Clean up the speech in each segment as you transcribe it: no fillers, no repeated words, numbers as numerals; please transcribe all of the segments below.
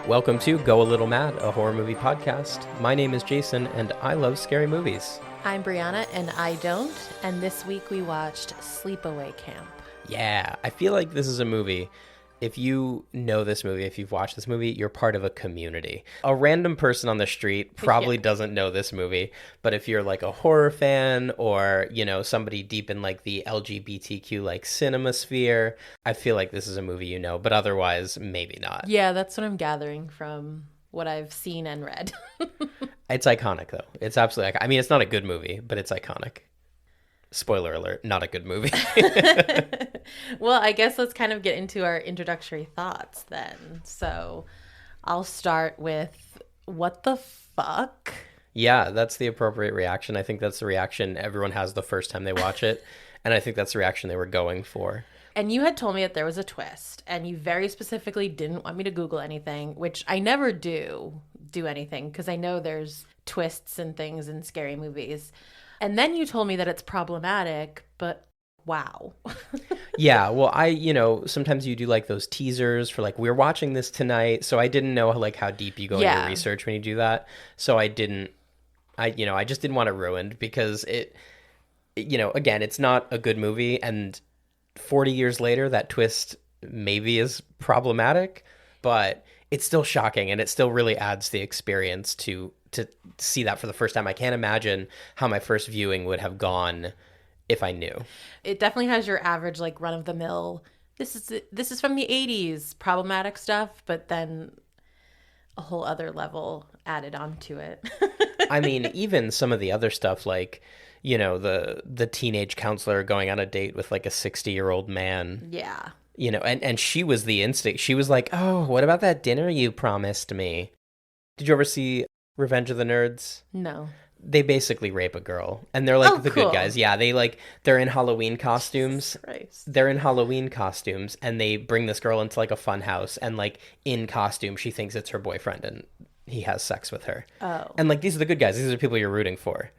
Welcome to Go a Little Mad, a horror movie podcast. My name is Jason, and I love scary movies. I'm Briana, and I don't. And this week we watched Sleepaway Camp. Yeah, I feel like this is a movie. If you know this movie, if you've watched this movie, you're part of a community. A random person on the street probably doesn't know this movie, but if you're like a horror fan or, you know, somebody deep in like the LGBTQ like cinema sphere, I feel like this is a movie you know, but otherwise maybe not. Yeah, that's what I'm gathering from what I've seen and read. It's iconic though. It's absolutely iconic. I mean, it's not a good movie, but it's iconic. Spoiler alert, not a good movie. Well, I guess let's kind of get into our introductory thoughts then. So I'll start with what the fuck? Yeah, that's the appropriate reaction. I think that's the reaction everyone has the first time they watch it. And I think that's the reaction they were going for. And you had told me that there was a twist, and you very specifically didn't want me to Google anything, which I never do anything because I know there's twists and things in scary movies. And then you told me that it's problematic, but wow. Yeah, well, sometimes you do like those teasers for like, we're watching this tonight. So I didn't know like how deep you go in your research when you do that. So I just didn't want it ruined because again, it's not a good movie. And 40 years later, that twist maybe is problematic, but it's still shocking and it still really adds the experience to see that for the first time. I can't imagine how my first viewing would have gone if I knew. It definitely has your average like run of the mill. This is from the 80s problematic stuff, but then a whole other level added onto it. I mean, even some of the other stuff like, you know, the teenage counselor going on a date with like a 60-year-old man. Yeah. You know, and she was the instinct. She was like, "Oh, what about that dinner you promised me?" Did you ever see Revenge of the Nerds? No. They basically rape a girl, and they're like the cool. good guys. Yeah, they're in Halloween costumes. Christ. They're in Halloween costumes, and they bring this girl into like a fun house, and like in costume, she thinks it's her boyfriend, and he has sex with her. Oh. And like these are the good guys. These are the people you're rooting for.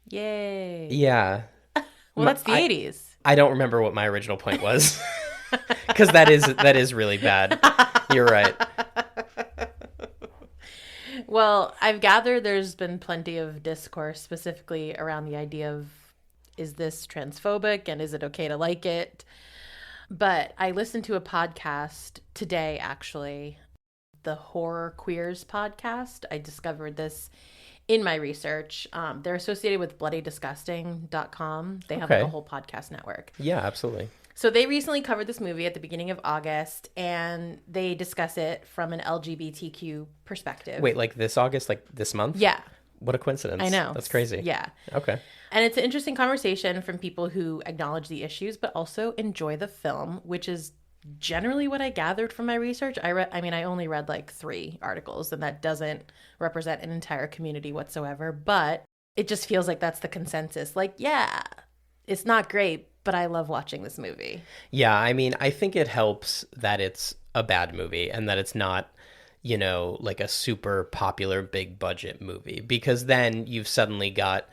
Yay. Yeah. Well, that's the 80s. I don't remember what my original point was, because that is really bad. You're right. Well, I've gathered there's been plenty of discourse specifically around the idea of, is this transphobic and is it okay to like it? But I listened to a podcast today, actually, the Horror Queers podcast. I discovered this in my research. They're associated with bloodydisgusting.com. They have like a whole podcast network. Yeah, absolutely. So they recently covered this movie at the beginning of August, and they discuss it from an LGBTQ perspective. Wait, like this August, like this month? Yeah. What a coincidence. I know. That's crazy. Yeah. Okay. And it's an interesting conversation from people who acknowledge the issues, but also enjoy the film, which is generally what I gathered from my research. I only read like 3 articles, and that doesn't represent an entire community whatsoever, but it just feels like that's the consensus. Like, yeah, it's not great, but I love watching this movie. Yeah, I mean, I think it helps that it's a bad movie and that it's not, you know, like a super popular big budget movie, because then you've suddenly got,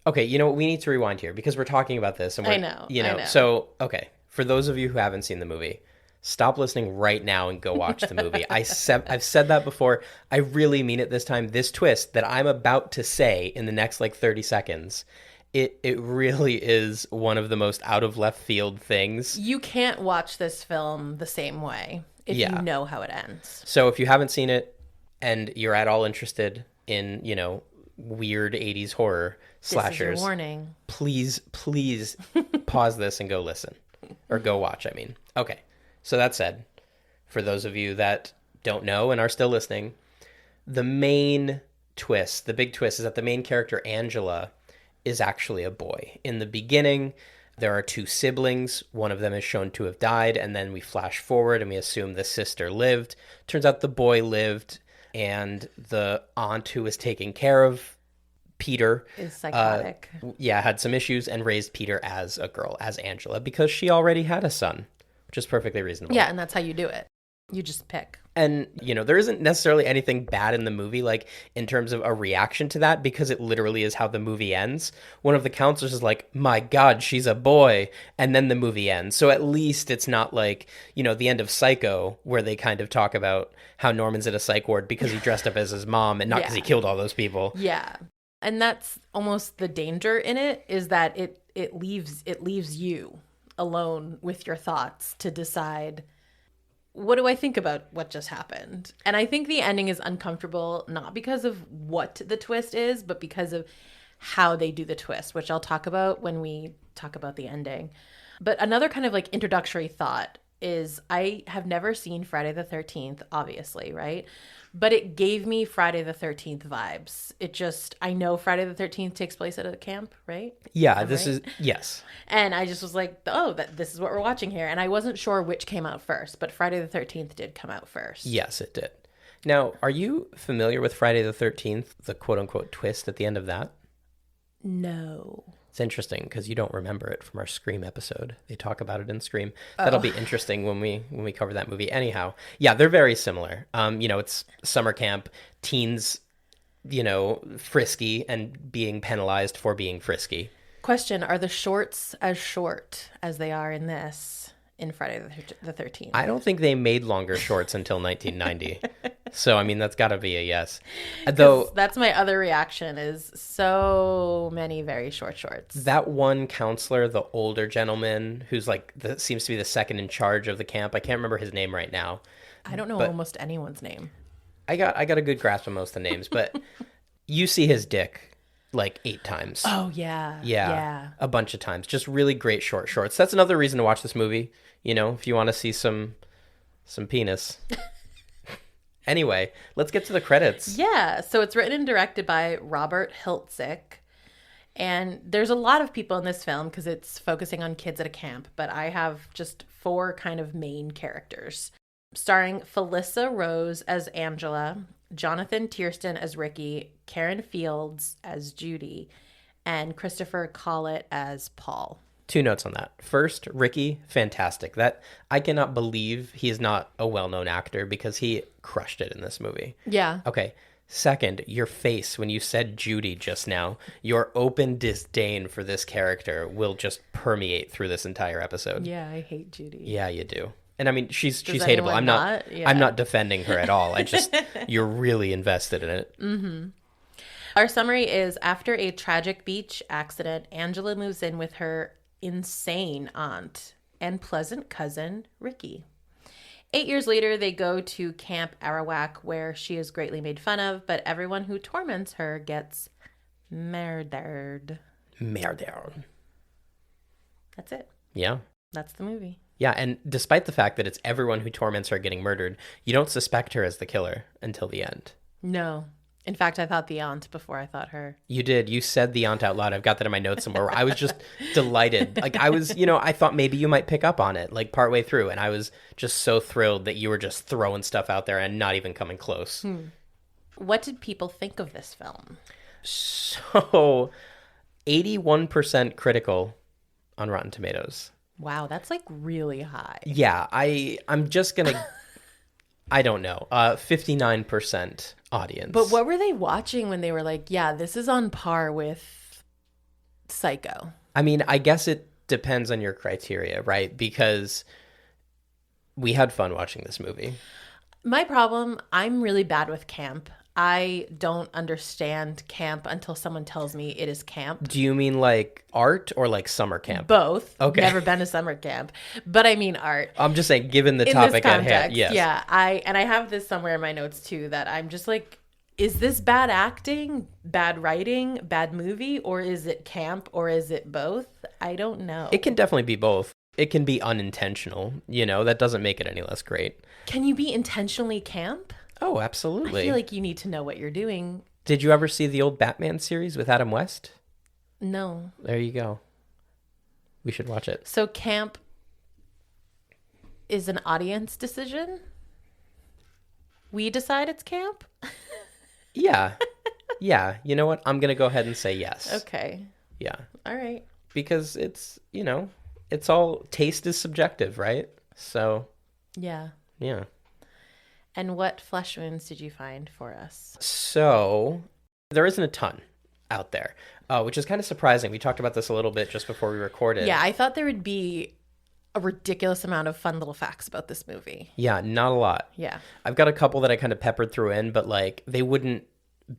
okay, you know what, we need to rewind here because we're talking about this and I know. So, okay, for those of you who haven't seen the movie, stop listening right now and go watch the movie. I've said that before. I really mean it this time. This twist that I'm about to say in the next like 30 seconds, it really is one of the most out of left field things. You can't watch this film the same way if you know how it ends. So if you haven't seen it and you're at all interested in, you know, weird 80s horror slashers, this is your warning. Please pause this and go listen. Or go watch, I mean. Okay. So that said, for those of you that don't know and are still listening, the main twist, the big twist, is that the main character, Angela, is actually a boy. In the beginning, there are 2 siblings. One of them is shown to have died, and then we flash forward and we assume the sister lived. Turns out the boy lived, and the aunt who was taking care of Peter is psychotic. Had some issues and raised Peter as a girl, as Angela, because she already had a son, which is perfectly reasonable. Yeah, and that's how you do it. You just pick. And, there isn't necessarily anything bad in the movie, like, in terms of a reaction to that, because it literally is how the movie ends. One of the counselors is like, my God, she's a boy. And then the movie ends. So at least it's not like, the end of Psycho, where they kind of talk about how Norman's in a psych ward because he dressed up as his mom and not because he killed all those people. Yeah. And that's almost the danger in it, is that it leaves you alone with your thoughts to decide, what do I think about what just happened? And I think the ending is uncomfortable, not because of what the twist is, but because of how they do the twist, which I'll talk about when we talk about the ending. But another kind of like introductory thought is, I have never seen Friday the 13th, obviously, right? But it gave me Friday the 13th vibes. I know Friday the 13th takes place at a camp, right? Yeah, yes. And I just was like, this is what we're watching here. And I wasn't sure which came out first, but Friday the 13th did come out first. Yes, it did. Now, are you familiar with Friday the 13th, the quote-unquote twist at the end of that? No. It's interesting because you don't remember it from our Scream episode. They talk about it in Scream. That'll be interesting when we cover that movie. Anyhow, yeah, they're very similar. It's summer camp, teens, frisky and being penalized for being frisky. Question, are the shorts as short as they are in Friday the 13th? I don't think they made longer shorts until 1990. So, that's got to be a yes. Though that's my other reaction, is so many very short shorts. That one counselor, the older gentleman who's like seems to be the second in charge of the camp. I can't remember his name right now. I don't know almost anyone's name. I got a good grasp of most of the names, but you see his dick like 8 times. Oh, yeah. Yeah. A bunch of times. Just really great short shorts. That's another reason to watch this movie, if you want to see some penis. Anyway, let's get to the credits. Yeah, so it's written and directed by Robert Hiltzik. And there's a lot of people in this film because it's focusing on kids at a camp, but I have just 4 kind of main characters. Starring Felissa Rose as Angela, Jonathan Tiersten as Ricky, Karen Fields as Judy, and Christopher Collett as Paul. 2 notes on that. First, Ricky, fantastic. That I cannot believe he's not a well-known actor because he crushed it in this movie. Yeah. Okay. Second, your face when you said Judy just now, your open disdain for this character will just permeate through this entire episode. Yeah, I hate Judy. Yeah, you do. And she's hateable. I'm not defending her at all. You're really invested in it. Mm-hmm. Our summary is, after a tragic beach accident, Angela moves in with her insane aunt and pleasant cousin, Ricky. 8 years later, they go to Camp Arawak, where she is greatly made fun of, but everyone who torments her gets murdered. Murdered. That's it. Yeah. That's the movie. Yeah, and despite the fact that it's everyone who torments her getting murdered, you don't suspect her as the killer until the end. No. In fact, I thought the aunt before I thought her. You did. You said the aunt out loud. I've got that in my notes somewhere. I was just delighted. I thought maybe you might pick up on it, like partway through. And I was just so thrilled that you were just throwing stuff out there and not even coming close. What did people think of this film? So, 81% critical on Rotten Tomatoes. Wow, that's like really high. Yeah, I'm just going to... I don't know. 59% audience. But what were they watching when they were like, yeah, this is on par with Psycho? I guess it depends on your criteria, right? Because we had fun watching this movie. My problem, I'm really bad with camp. I don't understand camp until someone tells me it is camp. Do you mean like art or like summer camp? Both. Okay. Never been to summer camp, but I mean art. I'm just saying, given the topic at hand. Yes. Yeah. I have this somewhere in my notes too, that I'm just like, is this bad acting, bad writing, bad movie, or is it camp, or is it both? I don't know. It can definitely be both. It can be unintentional. That doesn't make it any less great. Can you be intentionally camp? Oh, absolutely. I feel like you need to know what you're doing. Did you ever see the old Batman series with Adam West? No. There you go. We should watch it. So camp is an audience decision? We decide it's camp? Yeah. Yeah. You know what? I'm going to go ahead and say yes. Okay. Yeah. All right. Because it's, it's all, taste is subjective, right? So. Yeah. Yeah. And what flesh wounds did you find for us? So there isn't a ton out there, which is kind of surprising. We talked about this a little bit just before we recorded. Yeah, I thought there would be a ridiculous amount of fun little facts about this movie. Yeah, not a lot. Yeah. I've got a couple that I kind of peppered through in, but like they wouldn't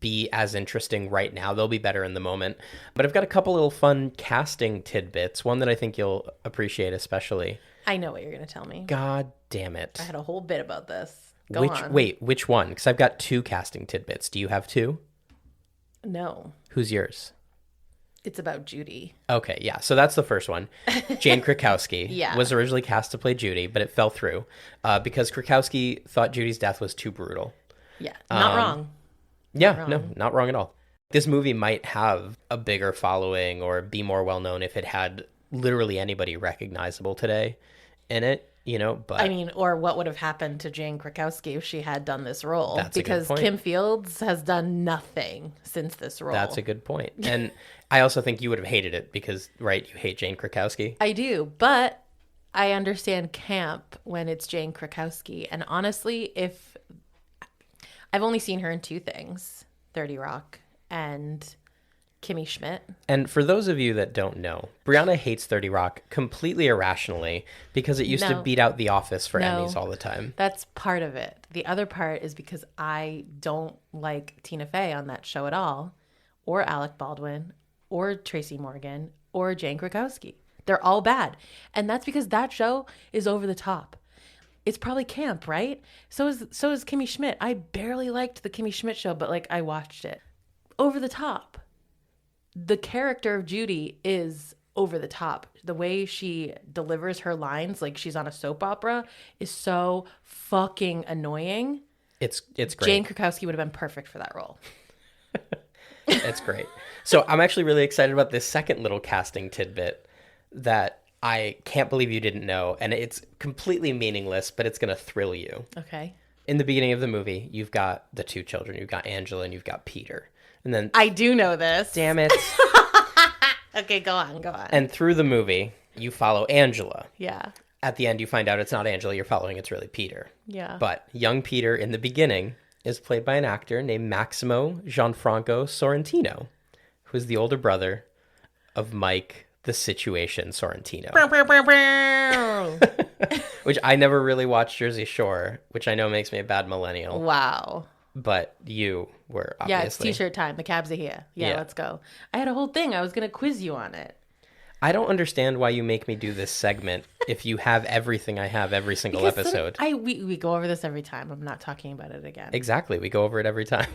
be as interesting right now. They'll be better in the moment. But I've got a couple little fun casting tidbits, one that I think you'll appreciate especially. I know what you're going to tell me. God damn it. I had a whole bit about this. Go on. Wait, which one? Because I've got 2 casting tidbits. Do you have 2? No. Who's yours? It's about Judy. Okay, yeah. So that's the first one. Jane Krakowski was originally cast to play Judy, but it fell through because Krakowski thought Judy's death was too brutal. Yeah, not wrong. Yeah, no, not wrong at all. This movie might have a bigger following or be more well-known if it had literally anybody recognizable today in it, you know, but... I mean, or what would have happened to Jane Krakowski if she had done this role? That's because a good point. Kim Fields has done nothing since this role. That's a good point. And I also think you would have hated it because, right, you hate Jane Krakowski. I do, but I understand camp when it's Jane Krakowski. And honestly, if... I've only seen her in 2 things, 30 Rock and Kimmy Schmidt. And for those of you that don't know, Briana hates 30 Rock completely irrationally because it used to beat out The Office for Emmys all the time. That's part of it. The other part is because I don't like Tina Fey on that show at all, or Alec Baldwin, or Tracy Morgan, or Jane Krakowski. They're all bad. And that's because that show is over the top. It's probably camp, right? So is Kimmy Schmidt. I barely liked the Kimmy Schmidt show, but like I watched it. Over the top. The character of Judy is over the top. The way she delivers her lines, like she's on a soap opera, is so fucking annoying. It's great. Jane Krakowski would have been perfect for that role. It's great. So I'm actually really excited about this second little casting tidbit that I can't believe you didn't know, and it's completely meaningless, but it's going to thrill you. Okay. In the beginning of the movie, you've got the 2 children. You've got Angela and you've got Peter. And then... I do know this. Damn it. Okay, go on. And through the movie, you follow Angela. Yeah. At the end, you find out it's not Angela you're following, it's really Peter. Yeah. But young Peter in the beginning is played by an actor named Maximo Gianfranco Sorrentino, who is the older brother of Mike the Situation Sorrentino. Which I never really watched Jersey Shore, which I know makes me a bad millennial. Wow. But you were obviously. Yeah, it's t-shirt time. The cabs are here. Yeah, let's go. I had a whole thing. I was going to quiz you on it. I don't understand why you make me do this segment if you have everything I have every single episode. We go over this every time. I'm not talking about it again. Exactly. We go over it every time.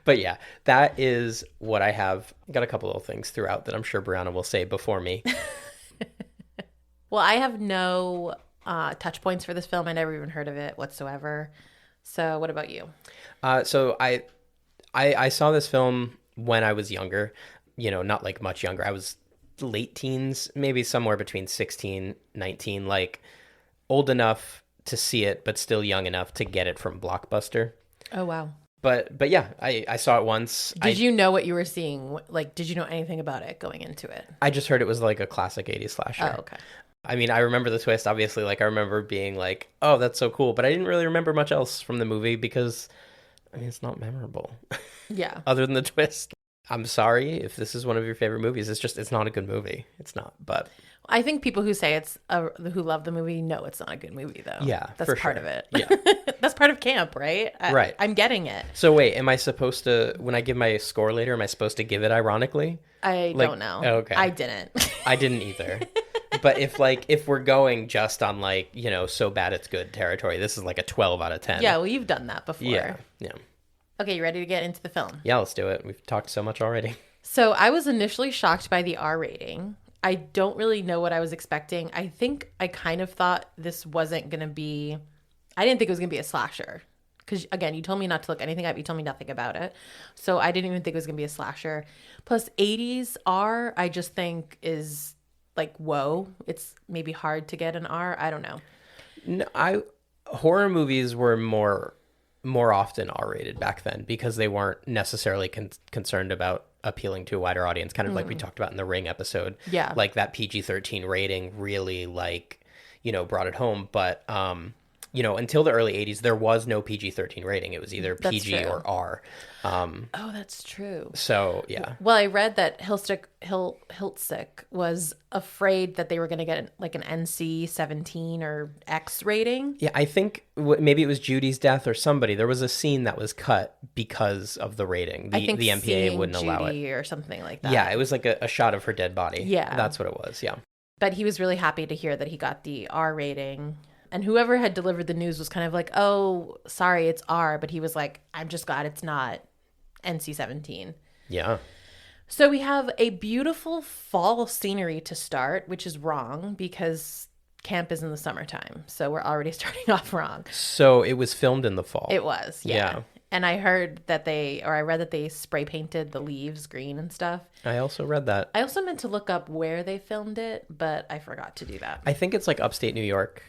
But yeah, that is what I have. Got a couple little things throughout that I'm sure Briana will say before me. Well, I have no touch points for this film. I never even heard of it whatsoever. So what about you? So I saw this film when I was younger, you know, not like much younger. I was late teens, maybe somewhere between 16, 19, like old enough to see it, but still young enough to get it from Blockbuster. Oh, wow. But yeah, I saw it once. Did you know what you were seeing? Like, did you know anything about it going into it? I just heard it was like a classic 80s slasher. Oh, okay. I mean, I remember the twist, obviously. Like, I remember being like, oh, that's so cool. But I didn't really remember much else from the movie because, I mean, it's not memorable. Yeah. Other than the twist. I'm sorry if this is one of your favorite movies. It's not a good movie. It's not, but... I think people who say who love the movie know it's not a good movie, though. Yeah, that's part of it. Yeah. That's part of camp, right? Right. I'm getting it. So wait, am I supposed to, when I give my score later, am I supposed to give it ironically? I don't know. Okay. I didn't. I didn't either. But if we're going just on like, you know, so bad it's good territory, this is like a 12 out of 10. Yeah, well, you've done that before. Yeah. Okay, you ready to get into the film? Yeah, let's do it. We've talked so much already. So I was initially shocked by the R rating. I don't really know what I was expecting. I think I kind of thought this wasn't going to be... I didn't think it was going to be a slasher. Because, again, you told me not to look anything up. You told me nothing about it. So I didn't even think it was going to be a slasher. Plus, 80s R, I just think is like, whoa. It's maybe hard to get an R. I don't know. No, horror movies were more often R-rated back then because they weren't necessarily concerned about appealing to a wider audience, kind of like we talked about in the Ring episode. Yeah. Like that PG-13 rating really, like, you know, brought it home. But until the early 80s, there was no PG-13 rating. It was either PG or R. Oh, that's true. So, yeah. Well, I read that Hiltzik was afraid that they were going to get like an NC-17 or X rating. Yeah, I think maybe it was Judy's death or somebody. There was a scene that was cut because of the rating. I think the MPA wouldn't allow it. or something like that. Yeah, it was like a shot of her dead body. Yeah. That's what it was, yeah. But he was really happy to hear that he got the R rating. And whoever had delivered the news was kind of like, oh, sorry, it's R. But he was like, I'm just glad it's not NC-17. Yeah. So we have a beautiful fall scenery to start, which is wrong because camp is in the summertime. So we're already starting off wrong. So it was filmed in the fall. It was, yeah. And I read that they spray painted the leaves green and stuff. I also read that. I also meant to look up where they filmed it, but I forgot to do that. I think it's like upstate New York.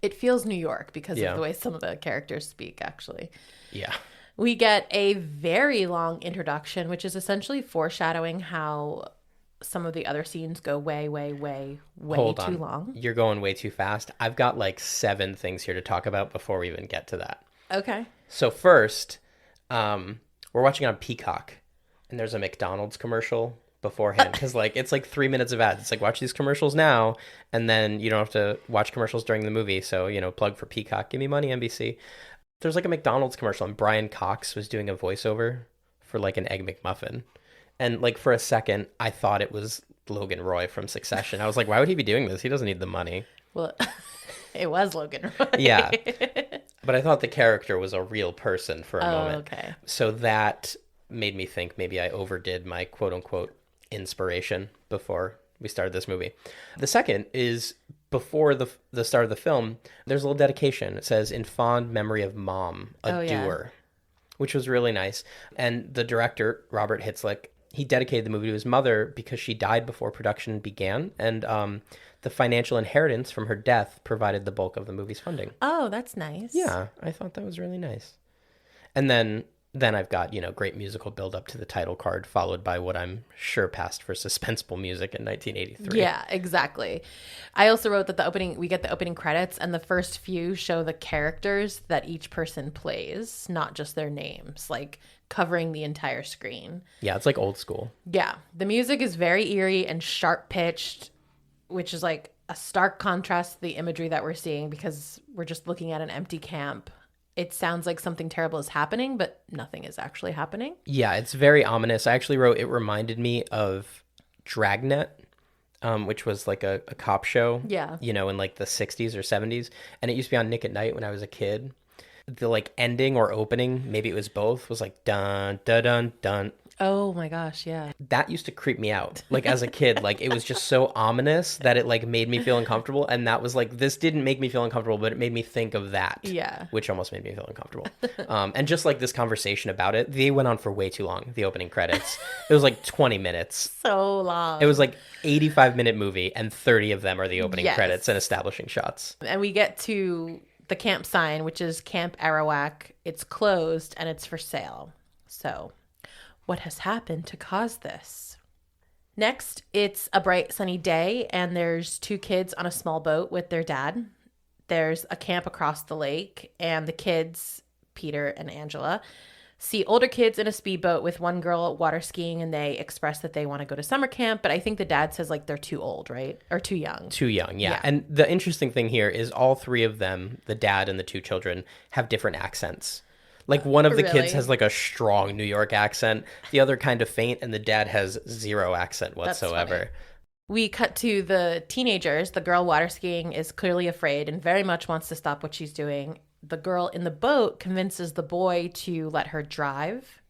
It feels New York because of the way some of the characters speak, actually. Yeah. We get a very long introduction, which is essentially foreshadowing how some of the other scenes go way too long. You're going way too fast. I've got like 7 things here to talk about before we even get to that. Okay. So first, we're watching on Peacock, and there's a McDonald's commercial beforehand because it's like 3 minutes of ads. It's like, watch these commercials now, and then you don't have to watch commercials during the movie. So, plug for Peacock. Give me money, NBC. There's like a McDonald's commercial, and Brian Cox was doing a voiceover for like an Egg McMuffin. And like for a second, I thought it was Logan Roy from Succession. I was like, why would he be doing this? He doesn't need the money. Well, it was Logan Roy. Yeah. But I thought the character was a real person for a moment. Okay. So that made me think maybe I overdid my quote unquote inspiration before we started this movie. The second is before the start of the film, there's a little dedication. It says, "In fond memory of Mom, a doer," which was really nice. And the director, Robert Hitzlick, he dedicated the movie to his mother because she died before production began. And the financial inheritance from her death provided the bulk of the movie's funding. Oh, that's nice. Yeah, I thought that was really nice. And then I've got, great musical build up to the title card, followed by what I'm sure passed for suspenseful music in 1983. Yeah, exactly. I also wrote that we get the opening credits, and the first few show the characters that each person plays, not just their names, like covering the entire screen. Yeah, it's like old school. Yeah. The music is very eerie and sharp pitched, which is like a stark contrast to the imagery that we're seeing because we're just looking at an empty camp. It sounds like something terrible is happening, but nothing is actually happening. Yeah, it's very ominous. I actually wrote, it reminded me of Dragnet, which was like a cop show, in like the 60s or 70s. And it used to be on Nick at Night when I was a kid. The like ending or opening, maybe it was both, was like dun, dun, dun, dun. Oh my gosh, yeah. That used to creep me out. Like as a kid, like it was just so ominous that it like made me feel uncomfortable. And that was like, this didn't make me feel uncomfortable, but it made me think of that. Yeah. Which almost made me feel uncomfortable. And just like this conversation about it, they went on for way too long, the opening credits. It was like 20 minutes. So long. It was like 85-minute movie and 30 of them are the opening credits and establishing shots. And we get to the camp sign, which is Camp Arawak. It's closed and it's for sale. So what has happened to cause this? Next, it's a bright sunny day and there's 2 kids on a small boat with their dad. There's a camp across the lake and the kids, Peter and Angela, see older kids in a speedboat with one girl water skiing, and they express that they want to go to summer camp, but I think the dad says like they're too old, right? Or too young. Too young, yeah. And the interesting thing here is all 3 of them, the dad and the 2 children, have different accents. Like one of the kids has like a strong New York accent, the other kind of faint, and the dad has 0 accent whatsoever. We cut to the teenagers. The girl water skiing is clearly afraid and very much wants to stop what she's doing. The girl in the boat convinces the boy to let her drive.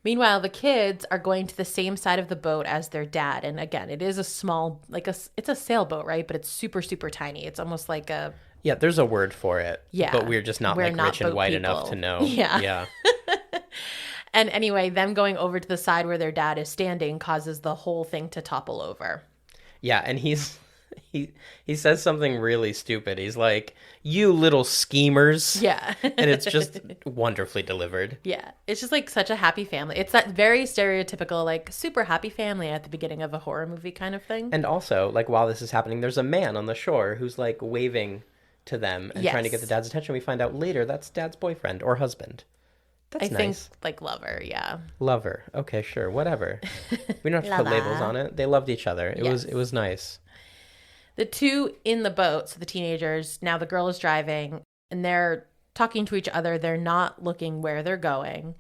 Meanwhile, the kids are going to the same side of the boat as their dad. And again, it is a small, it's a sailboat, right? But it's super, super tiny. It's almost like a... Yeah, there's a word for it. Yeah. But we're just not rich and white enough to know. Yeah. And anyway, them going over to the side where their dad is standing causes the whole thing to topple over. Yeah, and he says something really stupid. He's like, "You little schemers." Yeah. And it's just wonderfully delivered. Yeah. It's just like such a happy family. It's that very stereotypical, like super happy family at the beginning of a horror movie kind of thing. And also, like while this is happening, there's a man on the shore who's like waving to them and trying to get the dad's attention. We find out later that's dad's boyfriend or husband. That's nice. I think like lover, yeah. Lover. Okay, sure, whatever. We don't have to put labels on it. They loved each other. It was nice. The two in the boat, so the teenagers, now the girl is driving, and they're talking to each other. They're not looking where they're going.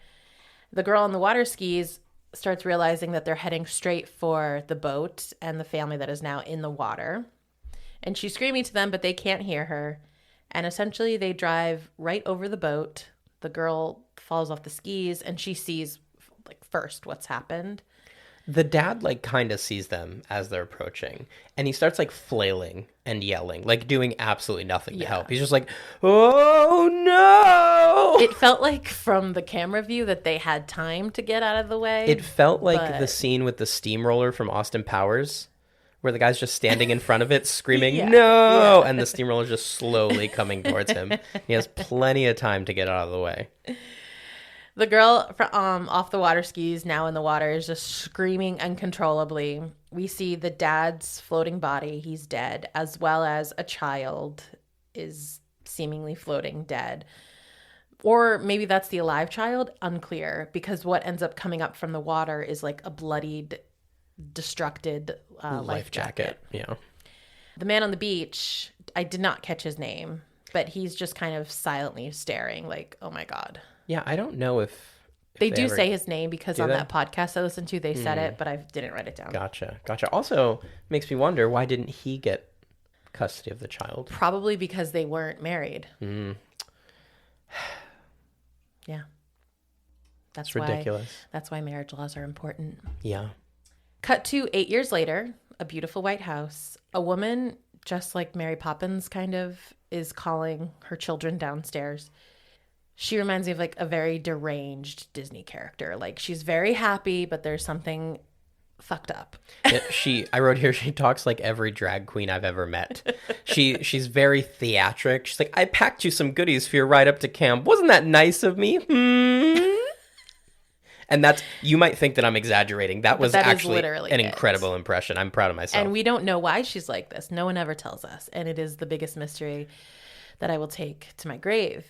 The girl on the water skis starts realizing that they're heading straight for the boat and the family that is now in the water. And she's screaming to them, but they can't hear her. And essentially they drive right over the boat. The girl falls off the skis and she sees like first what's happened. The dad like kind of sees them as they're approaching and he starts like flailing and yelling, like doing absolutely nothing to help. He's just like, oh no. It felt like from the camera view that they had time to get out of the way. It felt like the scene with the steamroller from Austin Powers where the guy's just standing in front of it screaming, no, and the steamroller's just slowly coming towards him. He has plenty of time to get out of the way. The girl off the water skis, now in the water, is just screaming uncontrollably. We see the dad's floating body. He's dead, as well as a child is seemingly floating dead. Or maybe that's the alive child. Unclear, because what ends up coming up from the water is like a bloodied, destructed life jacket. Yeah. The man on the beach, I did not catch his name, but he's just kind of silently staring like, oh my God. Yeah, I don't know if they do say his name because on that podcast I listened to, they said it, but I didn't write it down. Gotcha. Also makes me wonder, why didn't he get custody of the child? Probably because they weren't married. Yeah. That's ridiculous. That's why marriage laws are important. Yeah. Cut to 8 years later, a beautiful white house. A woman, just like Mary Poppins kind of, is calling her children downstairs. She reminds me of like a very deranged Disney character. Like she's very happy, but there's something fucked up. I wrote here, she talks like every drag queen I've ever met. She's very theatric. She's like, I packed you some goodies for your ride up to camp. Wasn't that nice of me? And that's, you might think that I'm exaggerating. That was actually an incredible impression. I'm proud of myself. And we don't know why she's like this. No one ever tells us. And it is the biggest mystery that I will take to my grave.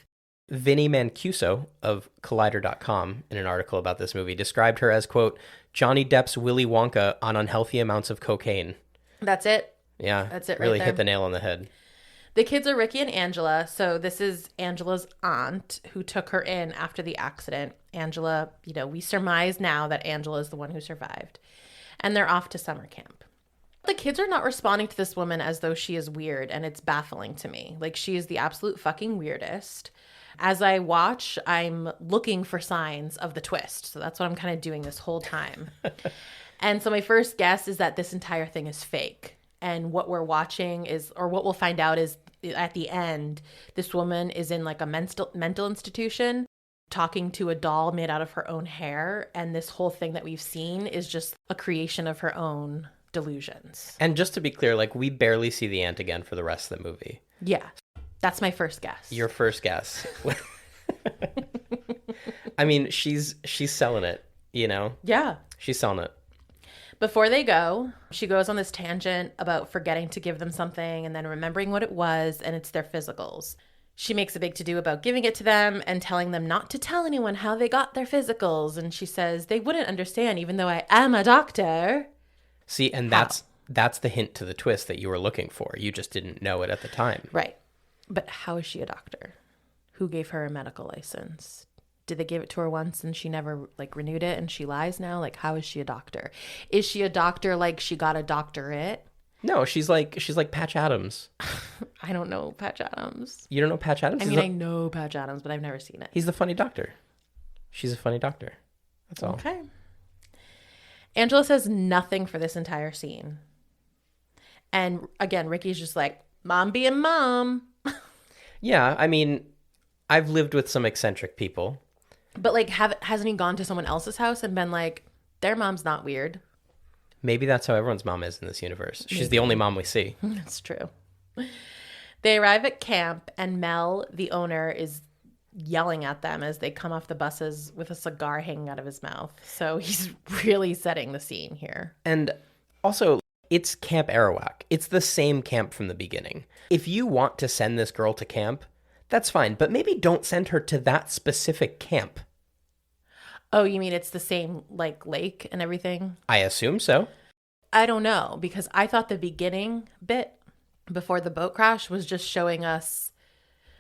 Vinny Mancuso of Collider.com, in an article about this movie, described her as, quote, Johnny Depp's Willy Wonka on unhealthy amounts of cocaine. That's it. Yeah. That's it. Really right hit the nail on the head. The kids are Ricky and Angela. So this is Angela's aunt who took her in after the accident. Angela, we surmise now that Angela is the one who survived. And they're off to summer camp. The kids are not responding to this woman as though she is weird, and it's baffling to me. Like, she is the absolute fucking weirdest. As I watch, I'm looking for signs of the twist. So that's what I'm kind of doing this whole time. And so my first guess is that this entire thing is fake. And what we're watching is, or what we'll find out is, at the end, this woman is in like a mental institution talking to a doll made out of her own hair. And this whole thing that we've seen is just a creation of her own delusions. And just to be clear, like, we barely see the aunt again for the rest of the movie. Yeah. That's my first guess. Your first guess. I mean, she's selling it, Yeah. She's selling it. Before they go, she goes on this tangent about forgetting to give them something and then remembering what it was, and it's their physicals. She makes a big to-do about giving it to them and telling them not to tell anyone how they got their physicals. And she says, they wouldn't understand even though I am a doctor. See, and that's the hint to the twist that you were looking for. You just didn't know it at the time. Right. But how is she a doctor? Who gave her a medical license? Did they give it to her once and she never renewed it and she lies now? Like, how is she a doctor? Is she a doctor like she got a doctorate? No, she's like Patch Adams. I don't know Patch Adams. You don't know Patch Adams? I mean, I know Patch Adams, but I've never seen it. He's the funny doctor. She's a funny doctor. That's all. Okay. Angela says nothing for this entire scene. And again, Ricky's just like, mom being mom. Yeah, I mean, I've lived with some eccentric people. But hasn't he gone to someone else's house and been like, their mom's not weird? Maybe that's how everyone's mom is in this universe. She's the only mom we see. That's true. They arrive at camp and Mel, the owner, is yelling at them as they come off the buses with a cigar hanging out of his mouth. So he's really setting the scene here. And also, It's Camp Arawak. It's the same camp from the beginning. If you want to send this girl to camp, that's fine, but maybe don't send her to that specific camp. Oh, you mean it's the same, like, lake and everything? I assume so. I don't know, because I thought the beginning bit before the boat crash was just showing us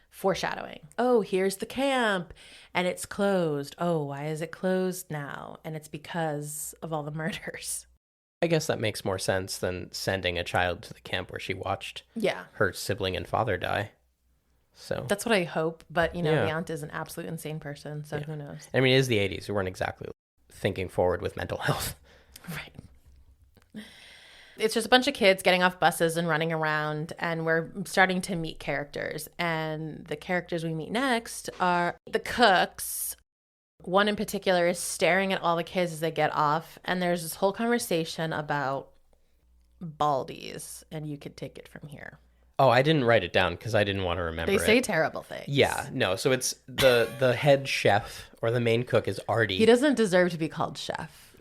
foreshadowing. Oh, here's the camp, and it's closed. Oh, why is it closed now? And it's because of all the murders. I guess that makes more sense than sending a child to the camp where she watched her sibling and father die. So that's what I hope, but the aunt is an absolute insane person, so who knows? I mean, it is the 80s. We weren't exactly thinking forward with mental health. Right. It's just a bunch of kids getting off buses and running around, and we're starting to meet characters. And the characters we meet next are the cooks. One in particular is staring at all the kids as they get off, and there's this whole conversation about baldies, and you could take it from here. Oh, I didn't write it down because I didn't want to remember it. They say terrible things. Yeah, no. So it's the head chef or the main cook is Artie. He doesn't deserve to be called chef.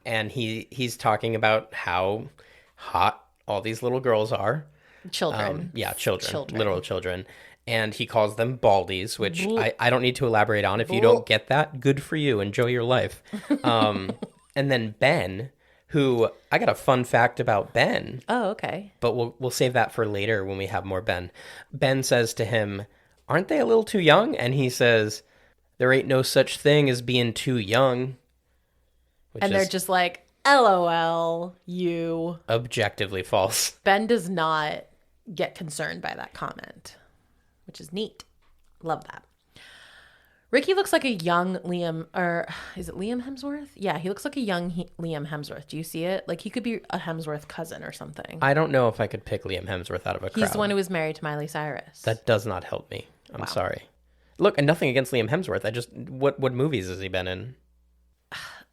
And he's talking about how hot all these little girls are. Children. Children. Literal children. And he calls them baldies, which I don't need to elaborate on. If you don't get that, good for you. Enjoy your life. And then Ben, who I got a fun fact about Ben. Oh, okay. But we'll save that for later when we have more Ben. Ben says to him, "Aren't they a little too young?" And he says, "There ain't no such thing as being too young." And they're just like, LOL, you. Objectively false. Ben does not get concerned by that comment, which is neat. Love that. Ricky looks like a young Liam, or is it Liam Hemsworth? Yeah, he looks like a young Liam Hemsworth. Do you see it? Like, he could be a Hemsworth cousin or something. I don't know if I could pick Liam Hemsworth out of a crowd. He's the one who was married to Miley Cyrus. That does not help me. I'm sorry. Look, and nothing against Liam Hemsworth. What movies has he been in?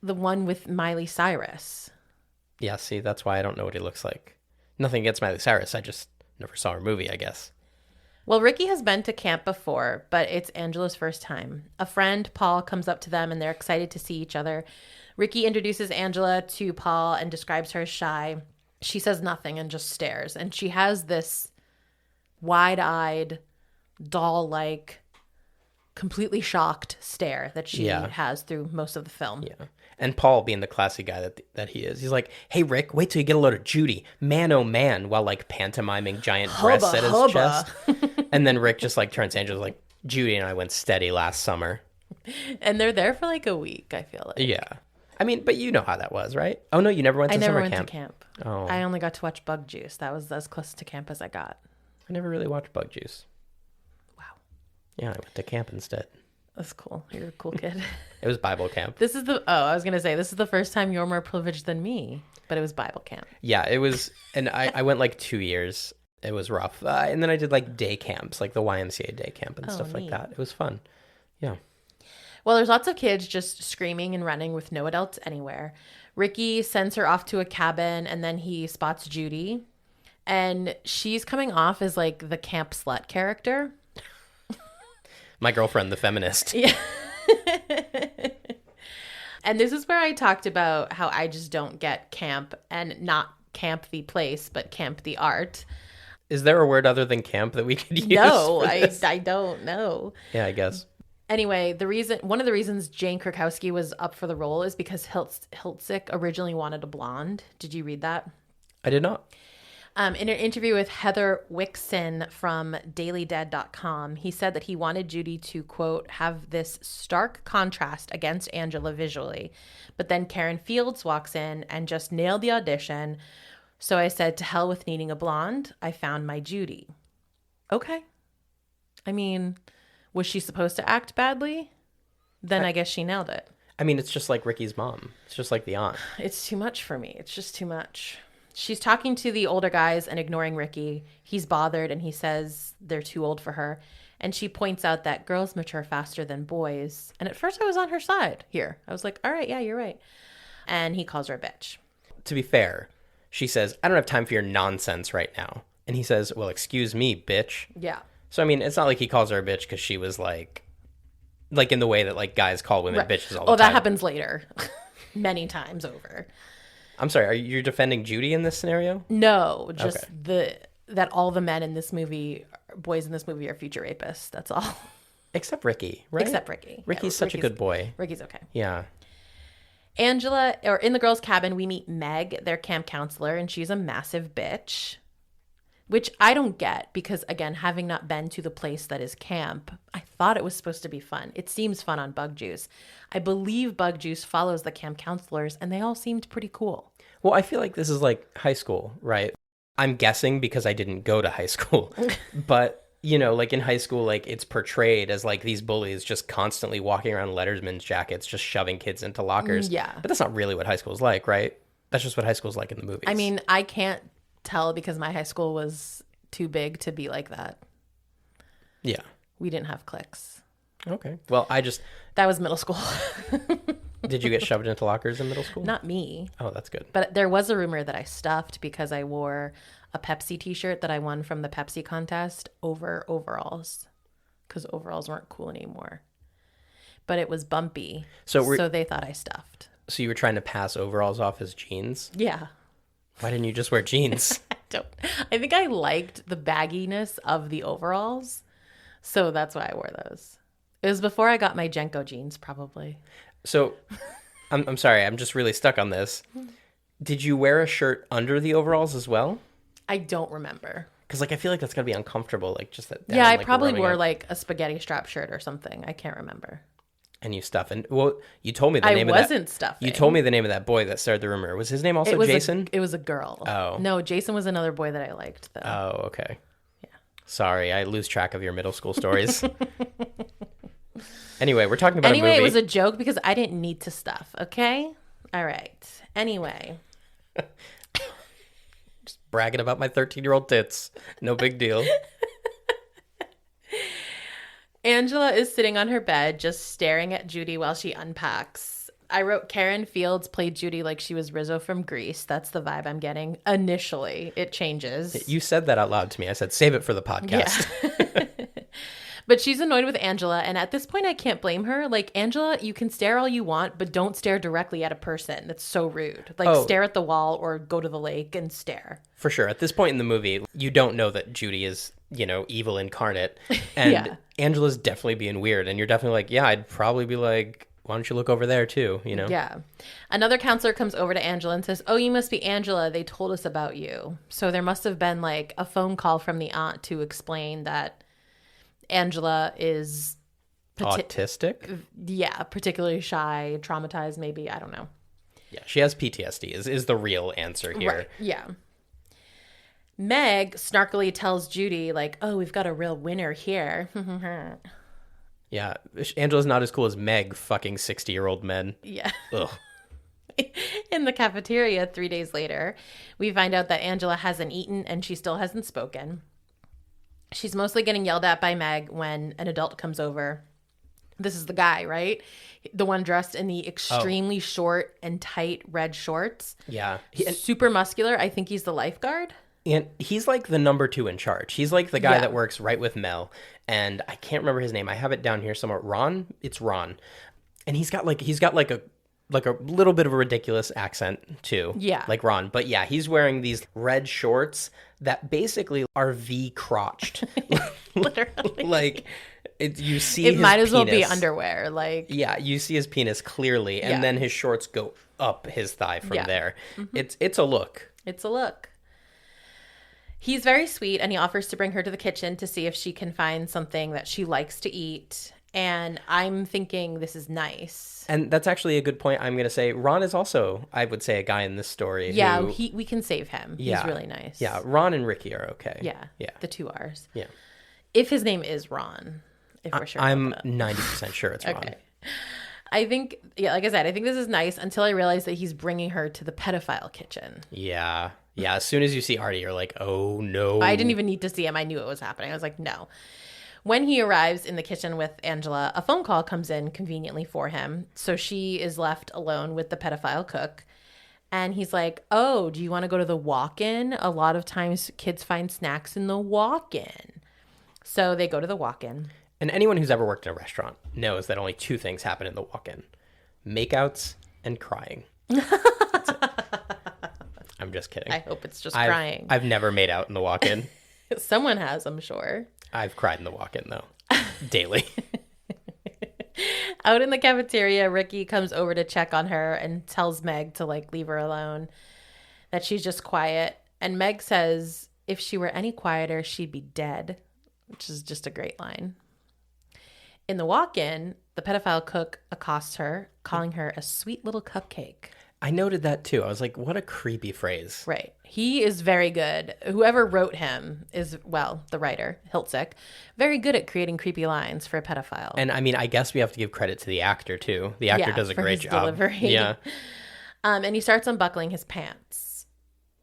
The one with Miley Cyrus. Yeah, see, that's why I don't know what he looks like. Nothing against Miley Cyrus. I just never saw her movie, I guess. Well, Ricky has been to camp before, but it's Angela's first time. A friend, Paul, comes up to them and they're excited to see each other. Ricky introduces Angela to Paul and describes her as shy. She says nothing and just stares. And she has this wide-eyed, doll-like, completely shocked stare that she has through most of the film. Yeah. And Paul, being the classy guy that he is, he's like, "Hey, Rick, wait till you get a load of Judy. Man, oh man," while like pantomiming giant breasts at his chest. And then Rick just like turns to Angela like, "Judy and I went steady last summer." And they're there for like a week, I feel like. Yeah. I mean, but you know how that was, right? Oh, no, you never went to summer camp. I never went to camp. Oh. I only got to watch Bug Juice. That was as close to camp as I got. I never really watched Bug Juice. Wow. Yeah, I went to camp instead. That's cool. You're a cool kid. It was Bible camp. This is the first time you're more privileged than me, but it was Bible camp. Yeah, it was. And I went like 2 years. It was rough. And then I did like day camps, like the YMCA day camp and stuff like that. It was fun. Yeah. Well, there's lots of kids just screaming and running with no adults anywhere. Ricky sends her off to a cabin and then he spots Judy. And she's coming off as like the camp slut character. My girlfriend, the feminist. Yeah. And this is where I talked about how I just don't get camp, and not camp the place, but camp the art. Is there a word other than camp that we could use? No, I don't know. Yeah, I guess. Anyway, one of the reasons Jane Krakowski was up for the role is because Hiltzik originally wanted a blonde. Did you read that? I did not. In an interview with Heather Wixson from dailydead.com, he said that he wanted Judy to, quote, have this stark contrast against Angela visually. But then Karen Fields walks in and just nailed the audition. So I said, to hell with needing a blonde. I found my Judy. Okay. I mean, was she supposed to act badly? Then I guess she nailed it. I mean, it's just like Ricky's mom. It's just like the aunt. It's too much for me. It's just too much. She's talking to the older guys and ignoring Ricky. He's bothered and he says they're too old for her. And she points out that girls mature faster than boys. And at first I was on her side here. I was like, all right, yeah, you're right. And he calls her a bitch. To be fair, she says, "I don't have time for your nonsense right now." And he says, "Well, excuse me, bitch." Yeah. So, I mean, it's not like he calls her a bitch because she was like in the way that like guys call women bitches all the time. Oh, that happens later. Many times over. I'm sorry, are you defending Judy in this scenario? No, just that all the men in this movie, boys in this movie, are future rapists. That's all. Except Ricky, right? Except Ricky. Ricky's such a good boy. Ricky's okay. Yeah. In the girls' cabin, we meet Meg, their camp counselor, and she's a massive bitch. Which I don't get because, again, having not been to the place that is camp, I thought it was supposed to be fun. It seems fun on Bug Juice. I believe Bug Juice follows the camp counselors, and they all seemed pretty cool. Well, I feel like this is like high school, right? I'm guessing because I didn't go to high school. But, you know, like in high school, like it's portrayed as like these bullies just constantly walking around Letterman's jackets, just shoving kids into lockers. Yeah. But that's not really what high school's like, right? That's just what high school's like in the movies. I mean, I can't tell because my high school was too big to be like that. Yeah. We didn't have cliques. Okay. Well, that was middle school. Did you get shoved into lockers in middle school? Not me. Oh, that's good. But there was a rumor that I stuffed because I wore a Pepsi t-shirt that I won from the Pepsi contest over overalls because overalls weren't cool anymore. But it was bumpy. So they thought I stuffed. So you were trying to pass overalls off as jeans? Yeah. Why didn't you just wear jeans? I think I liked the bagginess of the overalls. So that's why I wore those. It was before I got my Jenko jeans, probably. So I'm sorry. I'm just really stuck on this. Did you wear a shirt under the overalls as well? I don't remember. Because like I feel like that's got to be uncomfortable. Like just that. Yeah, I probably wore like a spaghetti strap shirt or something. I can't remember. And you stuff. And well, you told me the name of that. I wasn't stuffing. You told me the name of that boy that started the rumor. Was his name also Jason? It was a girl. Oh. No, Jason was another boy that I liked, though. Oh, okay. Yeah. Sorry, I lose track of your middle school stories. Anyway, we're talking about a movie. Anyway, it was a joke because I didn't need to stuff, okay? All right. Anyway. Just bragging about my 13-year-old tits. No big deal. Angela is sitting on her bed just staring at Judy while she unpacks. I wrote Karen Fields played Judy like she was Rizzo from Grease. That's the vibe I'm getting. Initially, it changes. You said that out loud to me. I said, save it for the podcast. Yeah. But she's annoyed with Angela, and at this point, I can't blame her. Like, Angela, you can stare all you want, but don't stare directly at a person. That's so rude. Like, stare at the wall or go to the lake and stare. For sure. At this point in the movie, you don't know that Judy is, you know, evil incarnate. And yeah. Angela's definitely being weird. And you're definitely like, yeah, I'd probably be like, why don't you look over there too, you know? Yeah. Another counselor comes over to Angela and says, oh, you must be Angela. They told us about you. So there must have been like a phone call from the aunt to explain that Angela is autistic. Yeah, particularly shy, traumatized, maybe. I don't know. Yeah, she has PTSD is the real answer here. Right. Yeah. Meg snarkily tells Judy, like, oh, we've got a real winner here. Yeah, Angela's not as cool as Meg fucking 60-year-old men. Yeah. Ugh. In the cafeteria 3 days later, we find out that Angela hasn't eaten and she still hasn't spoken. She's mostly getting yelled at by Meg when an adult comes over. This is the guy, right? The one dressed in the extremely short and tight red shorts. Yeah. Super muscular. I think he's the lifeguard. And he's like the number 2 in charge. He's like the guy that works right with Mel. And I can't remember his name. I have it down here somewhere. Ron? It's Ron. And he's got like a little bit of a ridiculous accent too. Yeah. Like Ron. But yeah, he's wearing these red shorts that basically are V-crotched. Literally. Like you see it his might as well penis. be underwear. Like yeah, you see his penis clearly, and then his shorts go up his thigh from there. Mm-hmm. It's a look. It's a look. He's very sweet, and he offers to bring her to the kitchen to see if she can find something that she likes to eat. And I'm thinking this is nice. And that's actually a good point. I'm going to say Ron is also, I would say, a guy in this story. Yeah, we can save him. Yeah, he's really nice. Yeah, Ron and Ricky are okay. Yeah, the 2 R's. Yeah. If his name is Ron, if we're sure. I'm 90% sure it's Ron. Okay. I think, like I said, I think this is nice until I realize that he's bringing her to the pedophile kitchen. Yeah. Yeah, as soon as you see Artie, you're like, oh, no. I didn't even need to see him. I knew it was happening. I was like, no. When he arrives in the kitchen with Angela, a phone call comes in conveniently for him. So she is left alone with the pedophile cook. And he's like, oh, do you want to go to the walk-in? A lot of times kids find snacks in the walk-in. So they go to the walk-in. And anyone who's ever worked in a restaurant knows that only 2 things happen in the walk-in. Makeouts and crying. I'm just kidding. I hope it's just crying. I've never made out in the walk-in. Someone has, I'm sure. I've cried in the walk-in, though. Daily. Out in the cafeteria, Ricky comes over to check on her and tells Meg to like leave her alone, that she's just quiet. And Meg says if she were any quieter, she'd be dead, which is just a great line. In the walk-in, the pedophile cook accosts her, calling her a sweet little cupcake. I noted that too. I was like, what a creepy phrase. Right. He is very good. Whoever wrote him is, well, the writer, Hiltzik, very good at creating creepy lines for a pedophile. And I mean, I guess we have to give credit to the actor too. The actor does a great job. Delivery. Yeah. And he starts unbuckling his pants.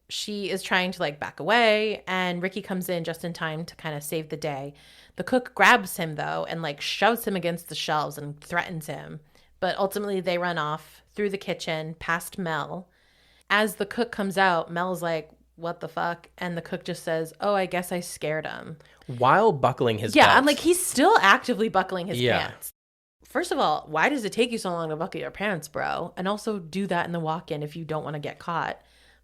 She is trying to like back away, and Ricky comes in just in time to kind of save the day. The cook grabs him though and like shoves him against the shelves and threatens him. But ultimately they run off through the kitchen past Mel. As the cook comes out, Mel's like, what the fuck? And the cook just says, oh, I guess I scared him. While buckling his Yeah, belt. I'm like, he's still actively buckling his pants. First of all, why does it take you so long to buckle your pants, bro? And also do that in the walk-in if you don't want to get caught.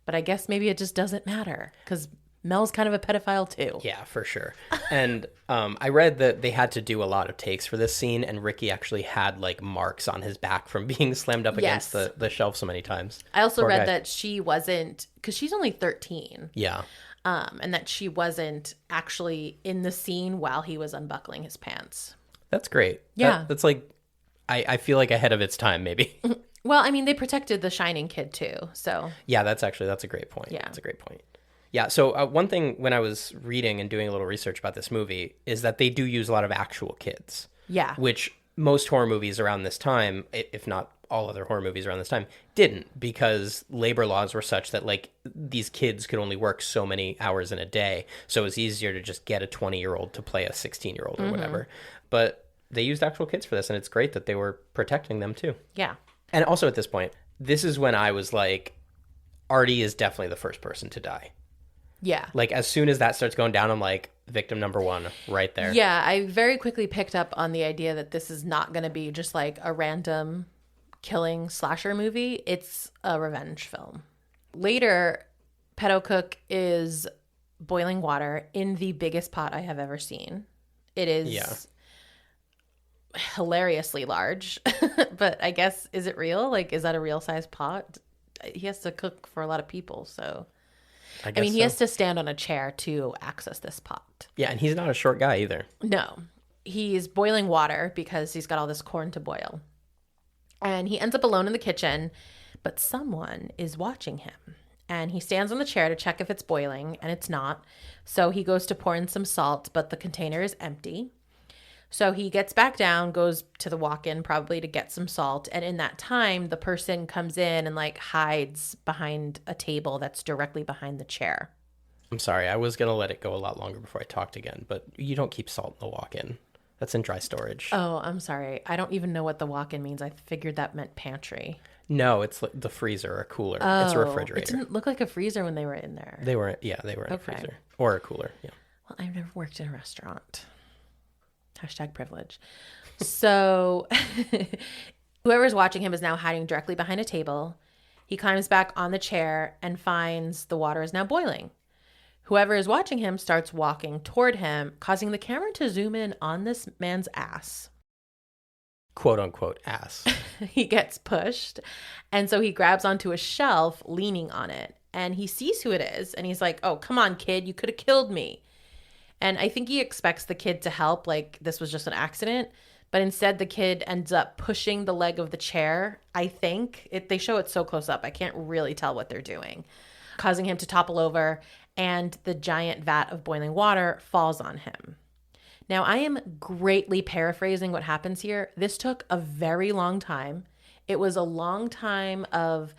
But I guess maybe it just doesn't matter because Mel's kind of a pedophile too. Yeah, for sure. And I read that they had to do a lot of takes for this scene, and Ricky actually had like marks on his back from being slammed up against the shelf so many times. I also read that she wasn't, because she's only 13. Yeah. And that she wasn't actually in the scene while he was unbuckling his pants. That's great. Yeah. That's like, I feel like ahead of its time, maybe. Well, I mean, they protected the Shining kid too, so. Yeah, that's a great point. Yeah. That's a great point. Yeah, so one thing when I was reading and doing a little research about this movie is that they do use a lot of actual kids. Yeah. Which most horror movies around this time, if not all other horror movies around this time, didn't, because labor laws were such that like these kids could only work so many hours in a day. So it was easier to just get a 20-year-old to play a 16-year-old or whatever. But they used actual kids for this, and it's great that they were protecting them too. Yeah. And also at this point, this is when I was like, Artie is definitely the first person to die. Yeah. Like, as soon as that starts going down, I'm like, victim number one right there. Yeah, I very quickly picked up on the idea that this is not going to be just like a random killing slasher movie. It's a revenge film. Later, Pedo Cook is boiling water in the biggest pot I have ever seen. It is hilariously large, but I guess, is it real? Like, is that a real size pot? He has to cook for a lot of people, so... I mean, he has to stand on a chair to access this pot. Yeah, and he's not a short guy either. No. He's boiling water because he's got all this corn to boil. And he ends up alone in the kitchen, but someone is watching him. And he stands on the chair to check if it's boiling, and it's not. So he goes to pour in some salt, but the container is empty. So he gets back down, goes to the walk-in probably to get some salt. And in that time, the person comes in and like hides behind a table that's directly behind the chair. I'm sorry. I was going to let it go a lot longer before I talked again, but you don't keep salt in the walk-in. That's in dry storage. Oh, I'm sorry. I don't even know what the walk-in means. I figured that meant pantry. No, it's the freezer or cooler. Oh, it's a refrigerator. It didn't look like a freezer when they were in there. They were in a freezer or a cooler. Yeah. Well, I've never worked in a restaurant. #privilege. So whoever's watching him is now hiding directly behind a table. He climbs back on the chair and finds the water is now boiling. Whoever is watching him starts walking toward him, causing the camera to zoom in on this man's ass. Quote unquote ass. He gets pushed. And so he grabs onto a shelf, leaning on it. And he sees who it is. And he's like, oh, come on, kid. You could have killed me. And I think he expects the kid to help, like this was just an accident. But instead, the kid ends up pushing the leg of the chair, I think. They show it so close up, I can't really tell what they're doing. Causing him to topple over, and the giant vat of boiling water falls on him. Now, I am greatly paraphrasing what happens here. This took a very long time. It was a long time of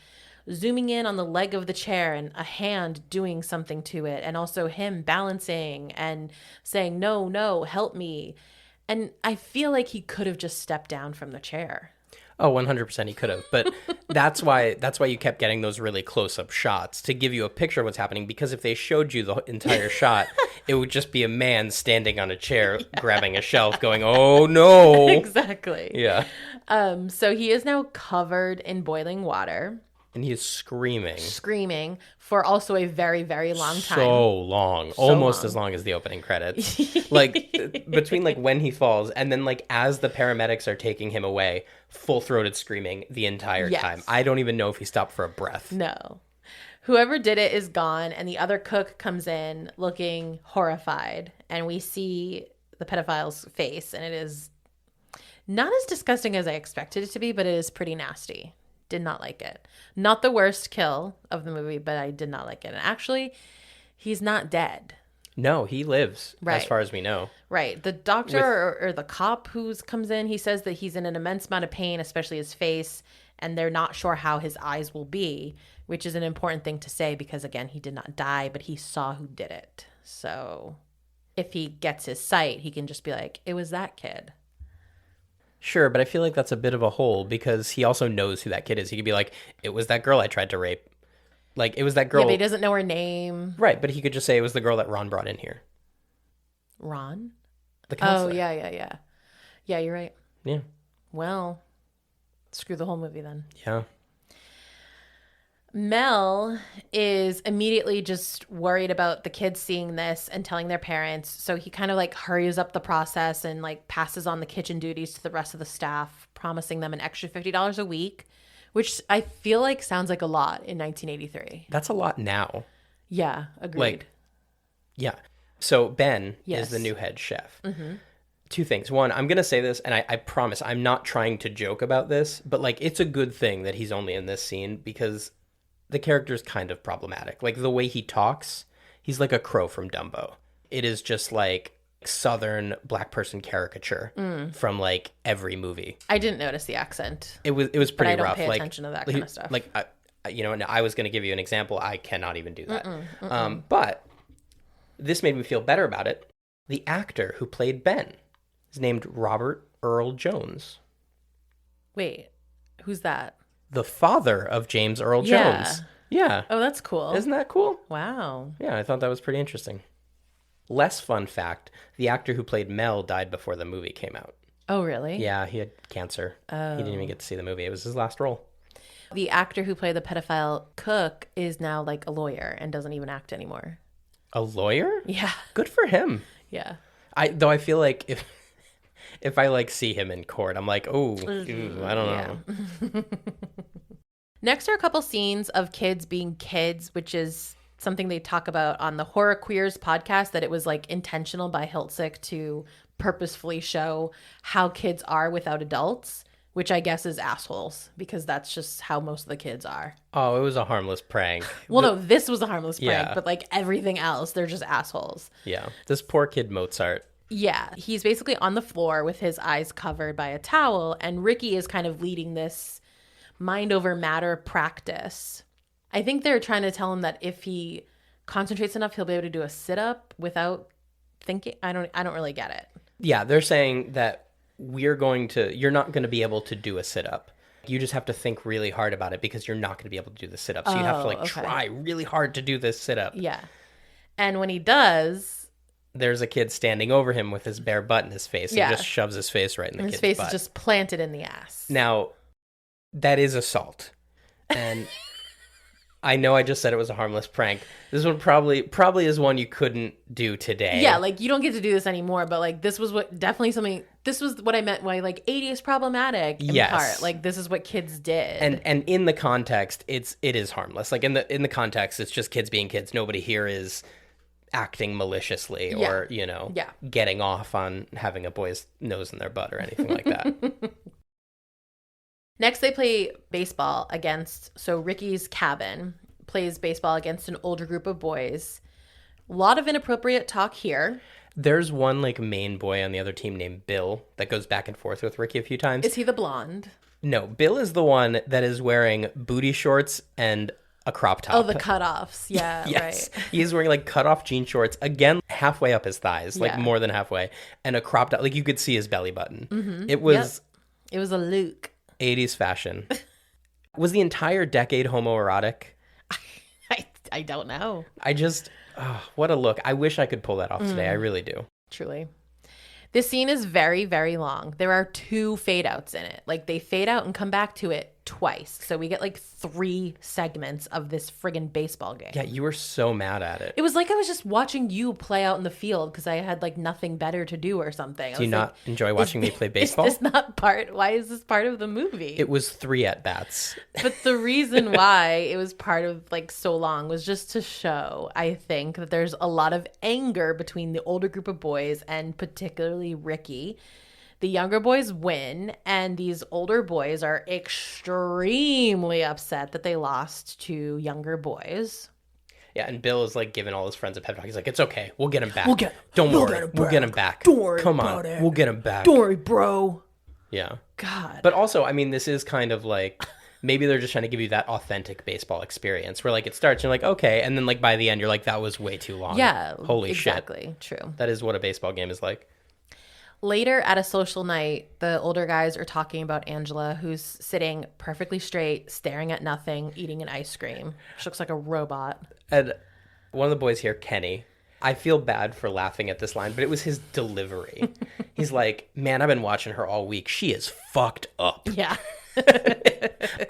zooming in on the leg of the chair and a hand doing something to it, and also him balancing and saying, no, no, help me. And I feel like he could have just stepped down from the chair. Oh, 100% he could have. But that's why you kept getting those really close-up shots to give you a picture of what's happening, because if they showed you the entire shot, it would just be a man standing on a chair, grabbing a shelf, going, oh, no. Exactly. Yeah. So he is now covered in boiling water. And he is screaming. Screaming for also a very, very long time. So long. Almost as long as the opening credits. Like, between, like, when he falls and then, like, as the paramedics are taking him away, full-throated screaming the entire time. I don't even know if he stopped for a breath. No. Whoever did it is gone, and the other cook comes in looking horrified. And we see the pedophile's face, and it is not as disgusting as I expected it to be, but it is pretty nasty. Did not like it. Not the worst kill of the movie, but I did not like it. And actually, he's not dead. No, he lives, as far as we know. Right. The doctor or the cop who comes in, he says that he's in an immense amount of pain, especially his face, and they're not sure how his eyes will be, which is an important thing to say because, again, he did not die, but he saw who did it. So if he gets his sight, he can just be like, it was that kid. Sure, but I feel like that's a bit of a hole because he also knows who that kid is. He could be like, it was that girl I tried to rape. Like, it was that girl. Yeah, but he doesn't know her name. Right, but he could just say it was the girl that Ron brought in here. Ron? The counselor. Oh, yeah. Yeah, you're right. Yeah. Well, screw the whole movie then. Yeah. Mel is immediately just worried about the kids seeing this and telling their parents. So he kind of like hurries up the process and like passes on the kitchen duties to the rest of the staff, promising them an extra $50 a week, which I feel like sounds like a lot in 1983. That's a lot now. Yeah, agreed. Like, yeah. So Ben is the new head chef. Mm-hmm. Two things. One, I'm going to say this, and I promise I'm not trying to joke about this, but like it's a good thing that he's only in this scene because the character's kind of problematic. Like the way he talks, he's like a crow from Dumbo. It is just like Southern black person caricature from like every movie. I didn't notice the accent. It was pretty but I don't rough. pay like, attention to that kind of stuff. Like I was going to give you an example. I cannot even do that. But this made me feel better about it. The actor who played Ben is named Robert Earl Jones. Wait, who's that? The father of James Earl Jones. Yeah. Oh, that's cool. Isn't that cool? Wow. Yeah, I thought that was pretty interesting. Less fun fact, the actor who played Mel died before the movie came out. Oh, really? Yeah, he had cancer. Oh. He didn't even get to see the movie. It was his last role. The actor who played the pedophile cook is now like a lawyer and doesn't even act anymore. A lawyer? Yeah. Good for him. Yeah. I feel like if I like see him in court, I'm like, oh, I don't know. Next are a couple scenes of kids being kids, which is something they talk about on the Horror Queers podcast, that it was like intentional by Hiltzik to purposefully show how kids are without adults, which I guess is assholes because that's just how most of the kids are. Oh, it was a harmless prank. Well, no, this was a harmless prank, Yeah. but like everything else, they're just assholes. Yeah. This poor kid Mozart. Yeah, he's basically on the floor with his eyes covered by a towel, and Ricky is kind of leading this mind over matter practice. I think they're trying to tell him that if he concentrates enough, he'll be able to do a sit-up without thinking. I don't really get it. Yeah, they're saying that you're not going to be able to do a sit-up. You just have to think really hard about it because you're not going to be able to do the sit-up. So you have to try really hard to do this sit-up. Yeah. And when he does, there's a kid standing over him with his bare butt in his face and just shoves his face right in the kid's butt. His face is just planted in the ass. Now, that is assault. And I know I just said it was a harmless prank. This one probably is one you couldn't do today. Yeah, like you don't get to do this anymore, but like this was what I meant by like 80 is problematic in part. Like this is what kids did. And in the context, it is harmless. Like in the context, it's just kids being kids. Nobody here is acting maliciously or, getting off on having a boy's nose in their butt or anything like that. Next, they play baseball so Ricky's cabin plays baseball against an older group of boys. A lot of inappropriate talk here. There's one like main boy on the other team named Bill that goes back and forth with Ricky a few times. Is he the blonde? No, Bill is the one that is wearing booty shorts and a crop top. Oh, the cutoffs. Yeah, yes. Right. He's wearing like cutoff jean shorts, again, halfway up his thighs, like more than halfway, and a crop top. Like you could see his belly button. Mm-hmm. It was a look. 80s fashion. Was the entire decade homoerotic? I don't know. What a look. I wish I could pull that off today. I really do. Truly. This scene is very, very long. There are 2 fade outs in it. Like they fade out and come back to it twice. So we get like 3 segments of this friggin' baseball game. Yeah, you were so mad at it. It was like I was just watching you play out in the field because I had like nothing better to do or something. Do you not enjoy watching me play baseball? Is this not why is this part of the movie? It was 3 at-bats. But the reason why it was part of like so long was just to show, I think, that there's a lot of anger between the older group of boys and particularly Ricky. The younger boys win, and these older boys are extremely upset that they lost to younger boys. Yeah, and Bill is like giving all his friends a pep talk. He's like, "It's okay, we'll get him back. Don't worry, we'll get him back. Don't worry, come on, we'll get him back. Don't worry, bro." Yeah. God. But also, I mean, this is kind of like maybe they're just trying to give you that authentic baseball experience where like it starts, and you're like, okay, and then like by the end, you're like, that was way too long. Yeah. Holy shit. Exactly. True. That is what a baseball game is like. Later at a social night, the older guys are talking about Angela, who's sitting perfectly straight, staring at nothing, eating an ice cream. She looks like a robot. And one of the boys here, Kenny, I feel bad for laughing at this line, but it was his delivery. He's like, man, I've been watching her all week. She is fucked up. Yeah.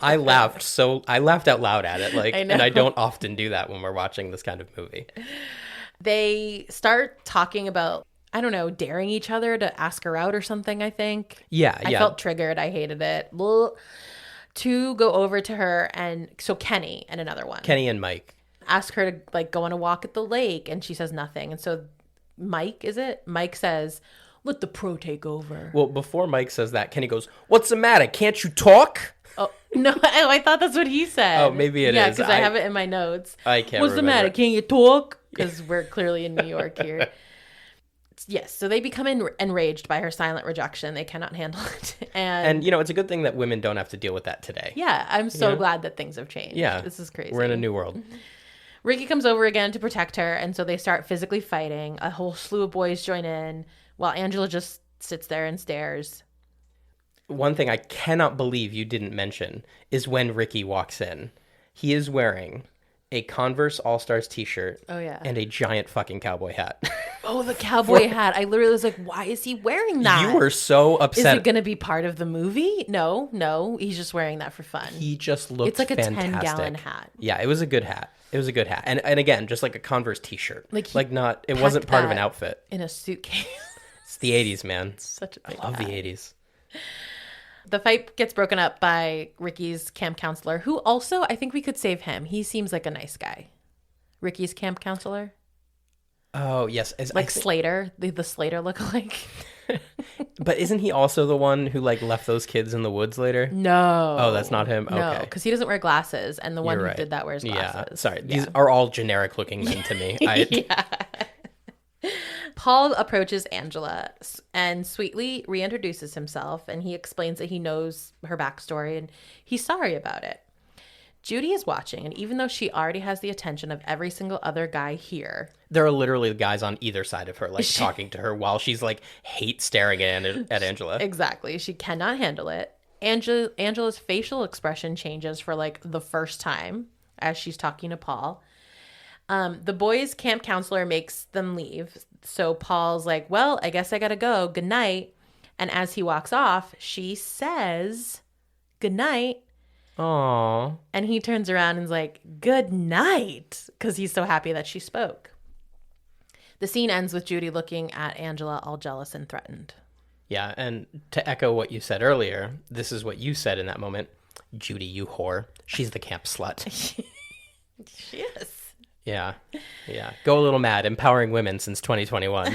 I laughed out loud at it. Like, I know. and I don't often do that when we're watching this kind of movie. They start talking about, I don't know, daring each other to ask her out or something, I think. Yeah. I felt triggered. I hated it. To go over to her, and so Kenny and another one. Kenny and Mike. Ask her to like go on a walk at the lake, and she says nothing. And so Mike says, let the pro take over. Well, before Mike says that, Kenny goes, what's the matter? Can't you talk? Oh, no, I thought that's what he said. Oh, maybe it is. Yeah, because I have it in my notes. I can't What's remember. the matter? Can't you talk? Because we're clearly in New York here. Yes, so they become enraged by her silent rejection. They cannot handle it. And, you know, it's a good thing that women don't have to deal with that today. Yeah, I'm so glad that things have changed. Yeah. This is crazy. We're in a new world. Ricky comes over again to protect her, and so they start physically fighting. A whole slew of boys join in, while Angela just sits there and stares. One thing I cannot believe you didn't mention is when Ricky walks in. He is wearing a Converse All-Stars t-shirt and a giant fucking cowboy hat. Oh, the cowboy hat. I literally was like, why is he wearing that? You were so upset. Is it going to be part of the movie? No. He's just wearing that for fun. He just looked It's like a fantastic. 10-gallon hat. Yeah, it was a good hat. And again, just like a Converse t-shirt. It wasn't part of an outfit. In a suitcase. It's the 80s, man. Such a big I love hat. the 80s. The fight gets broken up by Ricky's camp counselor, who also, I think we could save him. He seems like a nice guy. Ricky's camp counselor. Oh, yes. Slater, the Slater lookalike. But isn't he also the one who like left those kids in the woods later? No. Oh, that's not him? No, Okay. because he doesn't wear glasses, and the one You're who right. did that wears glasses. Yeah, sorry. These are all generic looking men to me. Yeah. Paul approaches Angela and sweetly reintroduces himself, and he explains that he knows her backstory and he's sorry about it. Judy is watching, and even though she already has the attention of every single other guy here, there are literally guys on either side of her, like talking to her while she's like hate staring at Angela. Exactly. She cannot handle it. Angela's facial expression changes for like the first time as she's talking to Paul. The boys' camp counselor makes them leave. So Paul's like, well, I guess I gotta go. Good night. And as he walks off, she says, good night. Aww. And he turns around and is like, good night, because he's so happy that she spoke. The scene ends with Judy looking at Angela all jealous and threatened. Yeah, and to echo what you said earlier, this is what you said in that moment. Judy, you whore. She's the camp slut. She is. Yeah. Go a little mad, empowering women since 2021.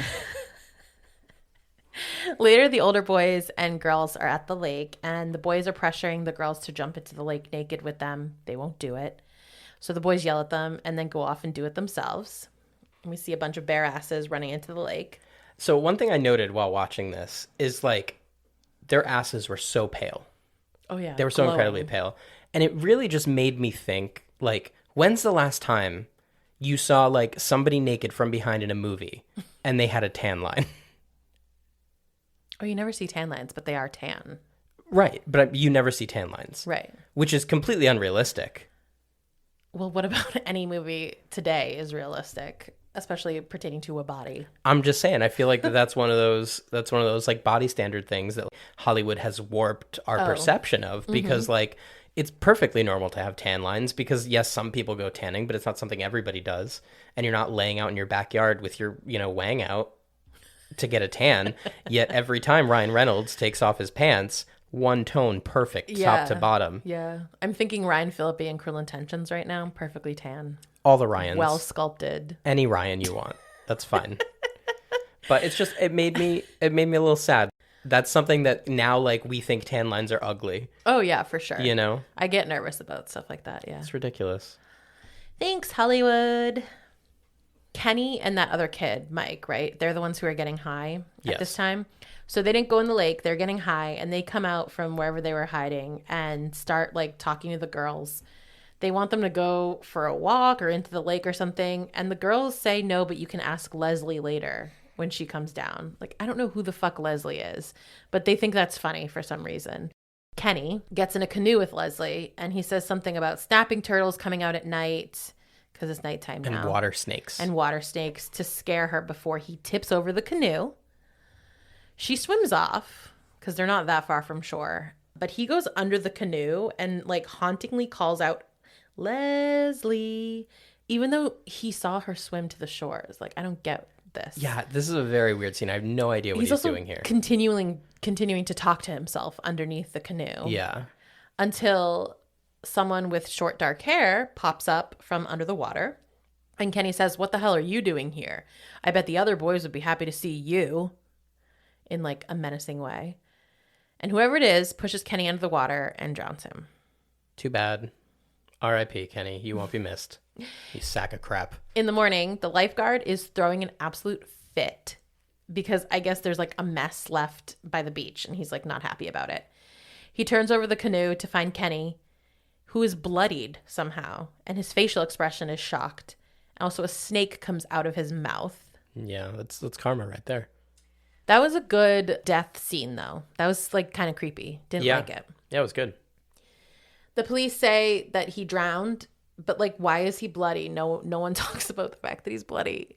Later, the older boys and girls are at the lake, and the boys are pressuring the girls to jump into the lake naked with them. They won't do it. So the boys yell at them and then go off and do it themselves. And we see a bunch of bare asses running into the lake. So one thing I noted while watching this is like their asses were so pale. Oh, yeah. They were so incredibly pale. And it really just made me think, like, when's the last time you saw like somebody naked from behind in a movie and they had a tan line? Oh, you never see tan lines, but they are tan. Right. But you never see tan lines. Right. Which is completely unrealistic. Well, what about any movie today is realistic, especially pertaining to a body? I'm just saying, I feel like that's one of those like body standard things that Hollywood has warped our perception of, because like it's perfectly normal to have tan lines because, yes, some people go tanning, but it's not something everybody does. And you're not laying out in your backyard with your, wang out to get a tan. Yet every time Ryan Reynolds takes off his pants, one tone perfect, top to bottom. Yeah. I'm thinking Ryan Phillippe and Cruel Intentions right now. Perfectly tan. All the Ryans. Well sculpted. Any Ryan you want. That's fine. But it's just, it made me a little sad. That's something that now, like, we think tan lines are ugly. Oh, yeah, for sure. I get nervous about stuff like that, yeah. It's ridiculous. Thanks, Hollywood. Kenny and that other kid, Mike, right? They're the ones who are getting high at this time. So they didn't go in the lake. They're getting high, and they come out from wherever they were hiding and start, like, talking to the girls. They want them to go for a walk or into the lake or something, and the girls say no, but you can ask Leslie later when she comes down. Like, I don't know who the fuck Leslie is, but they think that's funny for some reason. Kenny gets in a canoe with Leslie, and he says something about snapping turtles coming out at night, because it's nighttime now. And water snakes. And water snakes to scare her before he tips over the canoe. She swims off, because they're not that far from shore. But he goes under the canoe and, like, hauntingly calls out, Leslie, even though he saw her swim to the shore. It's like, I don't get this. Yeah, this is a very weird scene. I have no idea what he's doing here. Continuing to talk to himself underneath the canoe. Yeah. Until someone with short dark hair pops up from under the water. And Kenny says, what the hell are you doing here? I bet the other boys would be happy to see you. In, like, a menacing way. And whoever it is pushes Kenny under the water and drowns him. Too bad. R.I.P. Kenny. You won't be missed. You sack of crap. In the morning, the lifeguard is throwing an absolute fit because I guess there's, like, a mess left by the beach, and he's, like, not happy about it. He turns over the canoe to find Kenny, who is bloodied somehow, and his facial expression is shocked. Also, a snake comes out of his mouth. Yeah, that's karma right there. That was a good death scene, though. That was, like, kind of creepy. Didn't like it. Yeah, it was good. The police say that he drowned, but, like, why is he bloody? No one talks about the fact that he's bloody.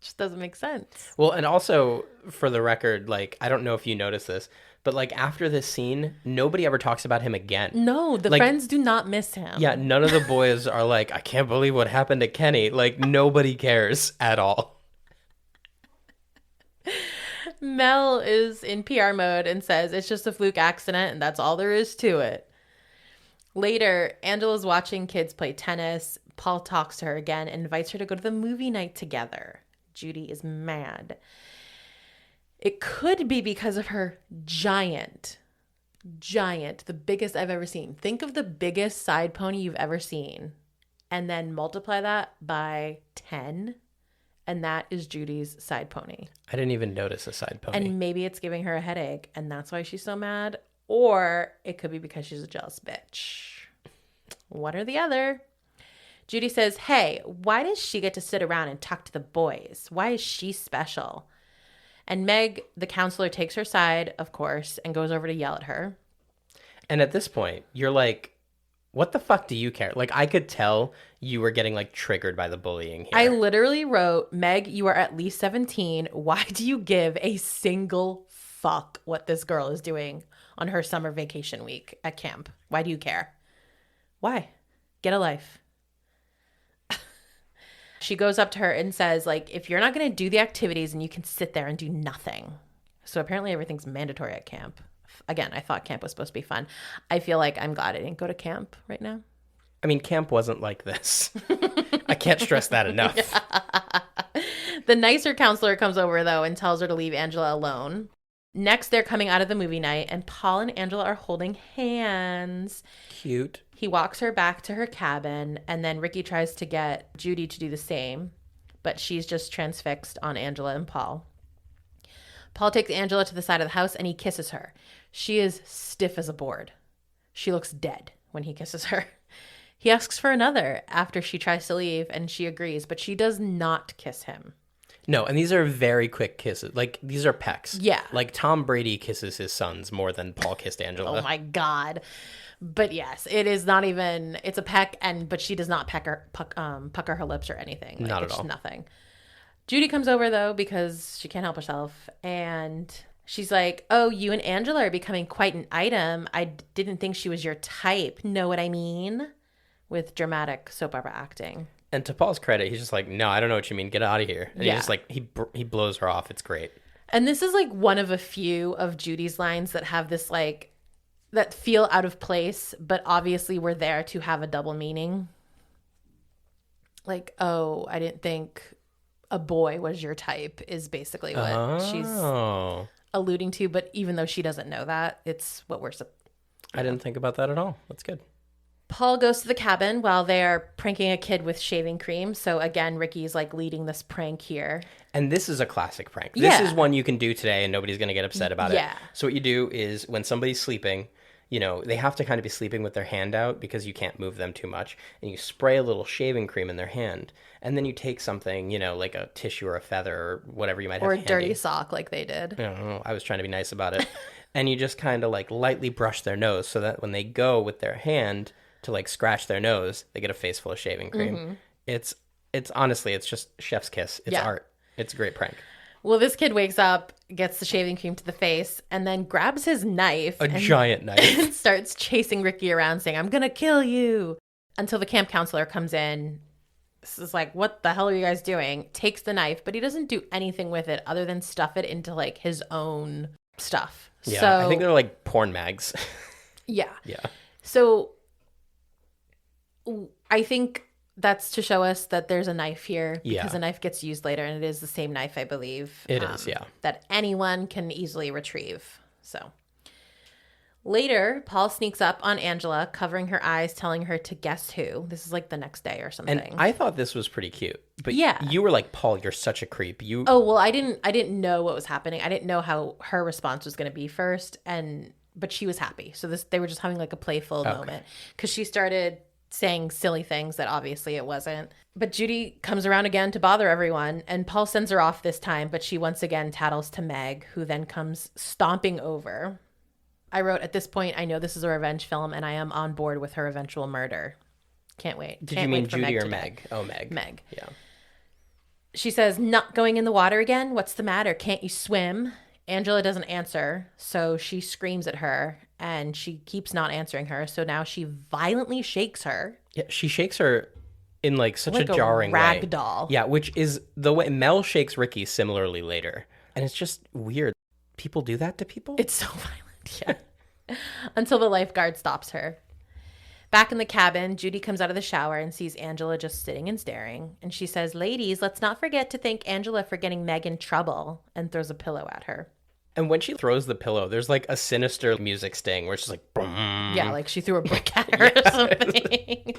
Just doesn't make sense. Well, and also, for the record, like, I don't know if you noticed this, but, like, after this scene, nobody ever talks about him again. No, the friends do not miss him. Yeah, none of the boys are like, I can't believe what happened to Kenny. Like, nobody cares at all. Mel is in PR mode and says it's just a fluke accident and that's all there is to it. Later, Angela's watching kids play tennis. Paul talks to her again and invites her to go to the movie night together. Judy is mad. It could be because of her giant, the biggest I've ever seen. Think of the biggest side pony you've ever seen and then multiply that by 10. And that is Judy's side pony. I didn't even notice a side pony. And maybe it's giving her a headache, and that's why she's so mad. Or it could be because she's a jealous bitch. One or the other. Judy says, hey, why does she get to sit around and talk to the boys? Why is she special? And Meg, the counselor, takes her side, of course, and goes over to yell at her. And at this point, you're like, what the fuck do you care? Like, I could tell you were getting, like, triggered by the bullying here. I literally wrote, Meg, you are at least 17. Why do you give a single fuck what this girl is doing on her summer vacation week at camp? Why do you care? Why? Get a life. She goes up to her and says, like, if you're not going to do the activities and you can sit there and do nothing. So apparently everything's mandatory at camp. Again, I thought camp was supposed to be fun. I feel like I'm glad I didn't go to camp right now. I mean, camp wasn't like this. I can't stress that enough. The nicer counselor comes over, though, and tells her to leave Angela alone. Next, they're coming out of the movie night, and Paul and Angela are holding hands. Cute. He walks her back to her cabin, and then Ricky tries to get Judy to do the same, but she's just transfixed on Angela and Paul. Paul takes Angela to the side of the house, and he kisses her. She is stiff as a board. She looks dead when he kisses her. He asks for another after she tries to leave, and she agrees, but she does not kiss him. No, and these are very quick kisses. Like, these are pecks. Yeah. Like, Tom Brady kisses his sons more than Paul kissed Angela. Oh, my God. But yes, it is not even, it's a peck, but she does not pucker her lips or anything. Like, not at it's all. Nothing. Judy comes over, though, because she can't help herself, and She's like, oh, you and Angela are becoming quite an item. I didn't think she was your type. Know what I mean? With dramatic soap opera acting. And to Paul's credit, he's just like, no, I don't know what you mean. Get out of here. And he's just like, he blows her off. It's great. And this is like one of a few of Judy's lines that have this like, that feel out of place, but obviously we're there to have a double meaning. Like, oh, I didn't think a boy was your type is basically what she's alluding to. But even though she doesn't know that, it's what we're... I didn't think about that at all. That's good. Paul goes to the cabin while they're pranking a kid with shaving cream. So again, Ricky's like leading this prank here. And this is a classic prank. This is one you can do today and nobody's going to get upset about it. So what you do is when somebody's sleeping, you know, they have to kind of be sleeping with their hand out because you can't move them too much. And you spray a little shaving cream in their hand. And then you take something, you know, like a tissue or a feather or whatever you might have Or a handy. dirty sock like they did. I don't know. I was trying to be nice about it. And you just kind of like lightly brush their nose so that when they go with their hand to like scratch their nose, they get a face full of shaving cream. It's honestly, it's just chef's kiss. It's art. It's a great prank. Well, this kid wakes up, gets the shaving cream to the face, and then grabs his knife. A giant knife. And starts chasing Ricky around saying, I'm going to kill you. Until the camp counselor comes in. This is like, what the hell are you guys doing? Takes the knife, but he doesn't do anything with it other than stuff it into like his own stuff. Yeah, so, I think they're like porn mags. Yeah. Yeah. So I think that's to show us that there's a knife here because a knife gets used later, and it is the same knife, I believe. It is, yeah. That anyone can easily retrieve. So later, Paul sneaks up on Angela, covering her eyes, telling her to guess who. This is like the next day or something. And I thought this was pretty cute. But you were like, Paul, you're such a creep. Oh, well, I didn't know what was happening. I didn't know how her response was going to be first, but she was happy. So they were just having like a playful moment because she started saying silly things that obviously it wasn't. But Judy comes around again to bother everyone, and Paul sends her off this time, but she once again tattles to Meg, who then comes stomping over. I wrote, at this point, I know this is a revenge film, and I am on board with her eventual murder. Can't wait. Did you mean Judy or Meg? Oh, Meg. Meg. Yeah. She says, not going in the water again? What's the matter? Can't you swim? Angela doesn't answer, so she screams at her, and she keeps not answering her. So now she violently shakes her. Yeah, she shakes her in like such like a jarring rag way. Doll. Yeah, which is the way Mel shakes Ricky similarly later. And it's just weird. People do that to people? It's so violent, yeah. Until the lifeguard stops her. Back in the cabin, Judy comes out of the shower and sees Angela just sitting and staring. And she says, ladies, let's not forget to thank Angela for getting Meg in trouble, and throws a pillow at her. And when she throws the pillow, there's like a sinister music sting where it's just like, boom. Yeah, like she threw a brick at her or something.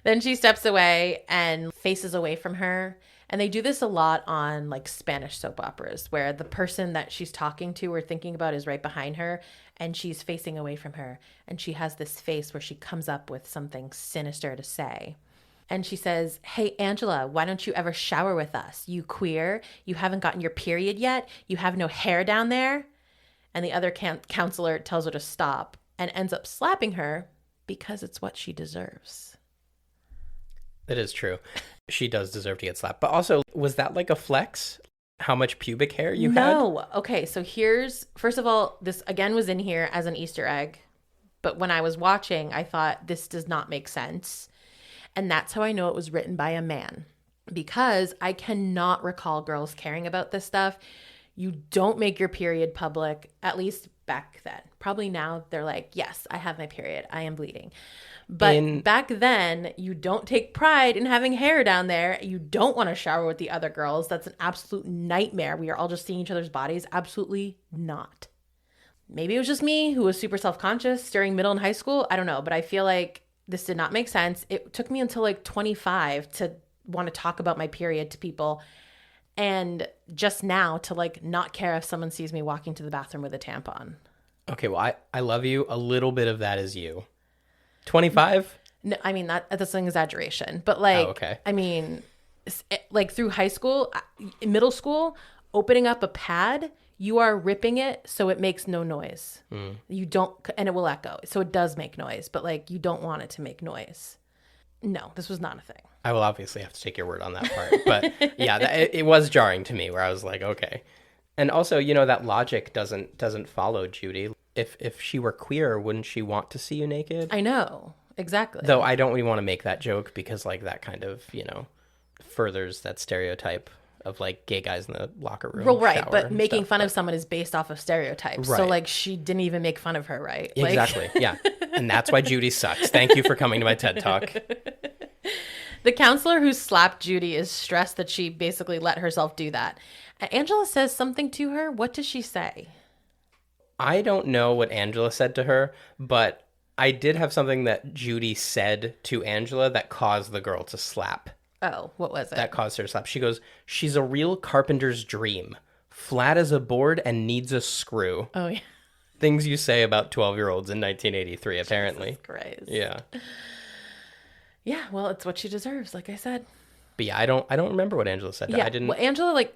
Then she steps away and faces away from her. And they do this a lot on like Spanish soap operas where the person that she's talking to or thinking about is right behind her and she's facing away from her. And she has this face where she comes up with something sinister to say. And she says, hey, Angela, why don't you ever shower with us? You queer? You haven't gotten your period yet? You have no hair down there? And the other counselor tells her to stop and ends up slapping her because it's what she deserves. That is true. She does deserve to get slapped. But also, was that like a flex? How much pubic hair you had? No. Okay, so first of all, this again was in here as an Easter egg. But when I was watching, I thought this does not make sense. And that's how I know it was written by a man. Because I cannot recall girls caring about this stuff. You don't make your period public, at least back then. Probably now they're like, yes, I have my period. I am bleeding. But back then, you don't take pride in having hair down there. You don't want to shower with the other girls. That's an absolute nightmare. We are all just seeing each other's bodies. Absolutely not. Maybe it was just me who was super self-conscious during middle and high school. I don't know. But I feel like this did not make sense. It took me until like 25 to want to talk about my period to people. And just now to like not care if someone sees me walking to the bathroom with a tampon. Okay, well, I love you. A little bit of that is you. 25? No, I mean, that's an exaggeration. But like, okay. I mean, like through high school, middle school, opening up a pad, you are ripping it so it makes no noise. You don't, and it will echo. So it does make noise, but like you don't want it to make noise. No, this was not a thing. I will obviously have to take your word on that part. But yeah, it was jarring to me where I was like, okay. And also, you know, that logic doesn't follow, Judy. If she were queer, wouldn't she want to see you naked? I know. Exactly. Though I don't really want to make that joke because, like, that kind of, you know, furthers that stereotype of, like, gay guys in the locker room. Well, right, but making fun of someone is based off of stereotypes. Right. So, like, she didn't even make fun of her, right? Exactly, yeah. And that's why Judy sucks. Thank you for coming to my TED Talk. The counselor who slapped Judy is stressed that she basically let herself do that. Angela says something to her. What does she say? I don't know what Angela said to her, but I did have something that Judy said to Angela that caused the girl to slap. Oh, what was it? That caused her to slap. She goes, "She's a real carpenter's dream. Flat as a board and needs a screw." Oh, yeah. Things you say about 12-year-olds in 1983, apparently. Jesus Christ. Yeah. Yeah, well, it's what she deserves, like I said. But yeah, I don't remember what Angela said. Yeah, I didn't. Well, Angela, like,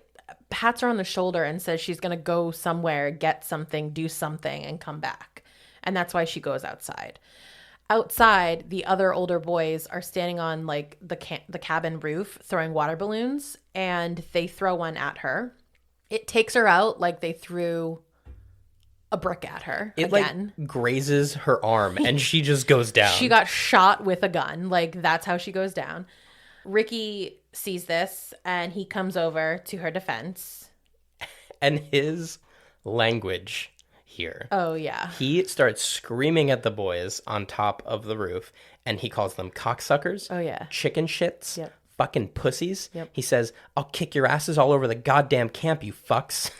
pats her on the shoulder and says she's going to go somewhere, get something, do something, and come back. And that's why she goes outside. Outside, the other older boys are standing on, like, the cabin roof throwing water balloons, and they throw one at her. It takes her out like they threw a brick at her again. Like, grazes her arm, and she just goes down. She got shot with a gun. Like, that's how she goes down. Ricky sees this, and he comes over to her defense. And his language here. Oh, yeah. He starts screaming at the boys on top of the roof, and he calls them cocksuckers. Oh, yeah. Chicken shits. Yep. Fucking pussies. Yep. He says, "I'll kick your asses all over the goddamn camp, you fucks."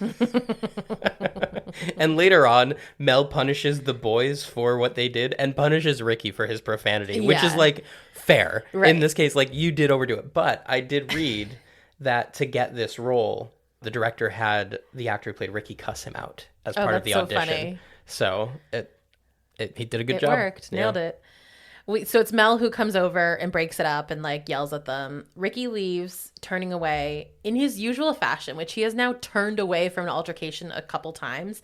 And later on, Mel punishes the boys for what they did and punishes Ricky for his profanity, which is, like, fair. Right. In this case, like, you did overdo it. But I did read that to get this role, the director had the actor who played Ricky cuss him out as part of the audition. Funny. So he did a good job. It worked. Nailed it. So it's Mel who comes over and breaks it up and, like, yells at them. Ricky leaves, turning away in his usual fashion, which he has now turned away from an altercation a couple times.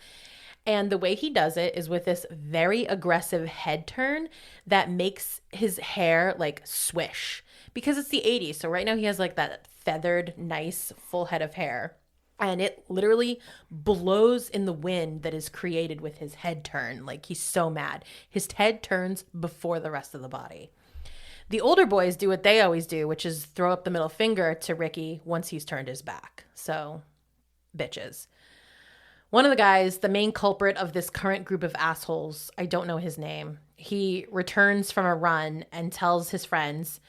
And the way he does it is with this very aggressive head turn that makes his hair, like, swish. Because it's the 80s. So right now he has, like, that feathered, nice, full head of hair. And it literally blows in the wind that is created with his head turn. Like, he's so mad. His head turns before the rest of the body. The older boys do what they always do, which is throw up the middle finger to Ricky once he's turned his back. So, bitches. One of the guys, the main culprit of this current group of assholes, I don't know his name. He returns from a run and tells his friends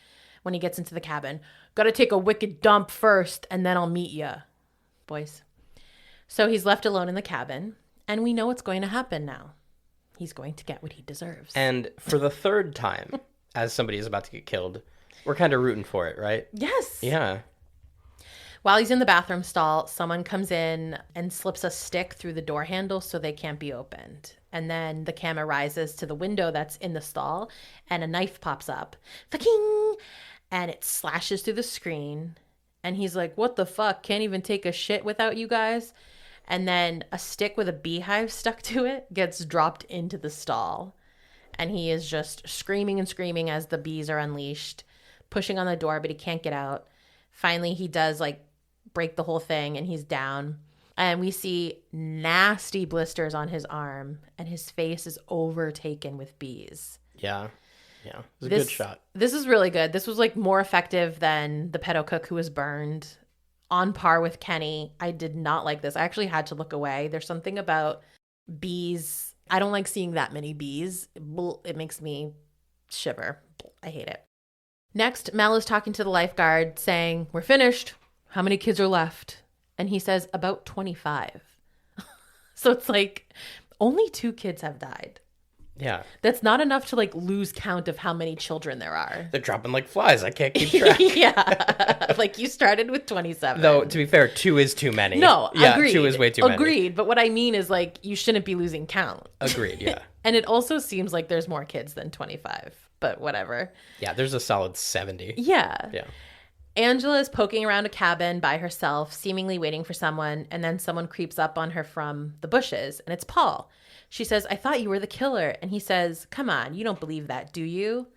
when he gets into the cabin, "Gotta take a wicked dump first, and then I'll meet ya, boys." So he's left alone in the cabin, and we know what's going to happen now. He's going to get what he deserves. And for the third time, as somebody is about to get killed, we're kind of rooting for it, right? Yes. Yeah. While he's in the bathroom stall, someone comes in and slips a stick through the door handle so they can't be opened. And then the camera rises to the window that's in the stall, and a knife pops up. Fucking! And it slashes through the screen. And he's like, "What the fuck? Can't even take a shit without you guys?" And then a stick with a beehive stuck to it gets dropped into the stall. And he is just screaming and screaming as the bees are unleashed, pushing on the door, but he can't get out. Finally, he does, like, break the whole thing, and he's down. And we see nasty blisters on his arm, and his face is overtaken with bees. Yeah. Yeah. It was a good shot. This is really good. This was, like, more effective than the pedo cook who was burned. On par with Kenny. I did not like this. I actually had to look away. There's something about bees. I don't like seeing that many bees. It makes me shiver. I hate it. Next, Mel is talking to the lifeguard saying, "We're finished. How many kids are left?" And he says, "About 25. So it's like, only 2 kids have died. Yeah. That's not enough to, like, lose count of how many children there are. They're dropping like flies. I can't keep track. Yeah. Like, you started with 27. Though, to be fair, 2 is too many. No, yeah, agreed. 2 is way too many. Agreed. But what I mean is, like, you shouldn't be losing count. Agreed, yeah. And it also seems like there's more kids than 25. But whatever. Yeah, there's a solid 70. Yeah. Yeah. Angela is poking around a cabin by herself, seemingly waiting for someone, and then someone creeps up on her from the bushes, and it's Paul. She says, "I thought you were the killer." And he says, "Come on, you don't believe that, do you?"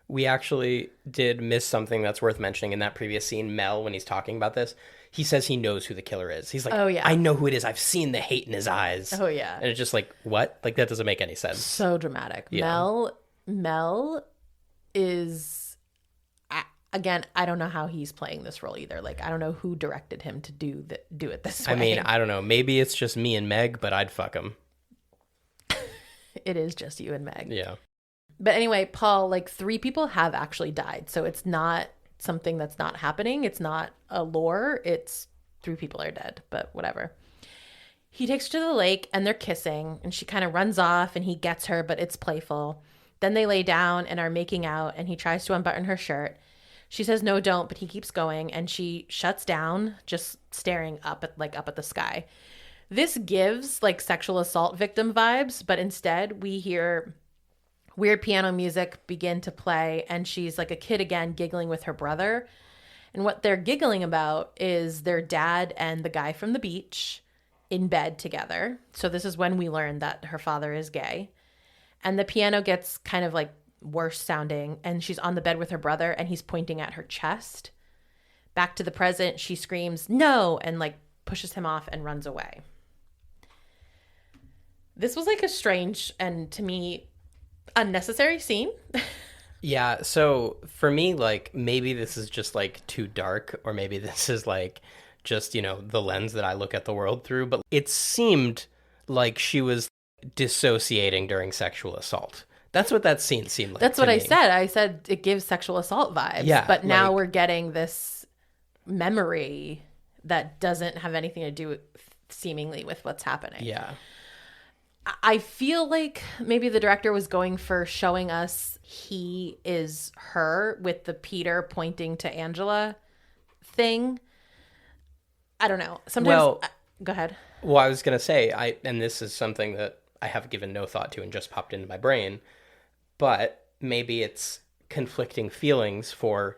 We actually did miss something that's worth mentioning in that previous scene. Mel, when he's talking about this, he says he knows who the killer is. He's like, oh yeah, I know who it is. I've seen the hate in his eyes. Oh yeah. And it's just like, what? Like, that doesn't make any sense. So dramatic. Yeah. Mel is, again, I don't know how he's playing this role either. Like, I don't know who directed him to do it this way. I mean, I don't know. Maybe it's just me and Meg, but I'd fuck him. It is just you and Meg. Yeah. But anyway, Paul, like 3 people have actually died. So it's not something that's not happening. It's not a lore. It's 3 people are dead, but whatever. He takes her to the lake and they're kissing and she kind of runs off and he gets her, but it's playful. Then they lay down and are making out and he tries to unbutton her shirt. She says, no, don't, but he keeps going and she shuts down, just staring up at the sky. This gives like sexual assault victim vibes, but instead we hear weird piano music begin to play and she's like a kid again, giggling with her brother. And what they're giggling about is their dad and the guy from the beach in bed together. So this is when we learn that her father is gay. And the piano gets kind of like worse sounding and she's on the bed with her brother and he's pointing at her chest. Back to the present, she screams, no, and like pushes him off and runs away. This was like a strange and to me unnecessary scene. Yeah, so for me, like, maybe this is just like too dark, or maybe this is like just, you know, the lens that I look at the world through, but it seemed like she was dissociating during sexual assault. That's what that scene seemed like. That's what I said. I said it gives sexual assault vibes. Yeah, but now like, we're getting this memory that doesn't have anything to do with, seemingly, with what's happening. Yeah. I feel like maybe the director was going for showing us he is her with the Peter pointing to Angela thing. I don't know. Sometimes, go ahead. Well, I was going to say, and this is something that I have given no thought to and just popped into my brain, but maybe it's conflicting feelings for,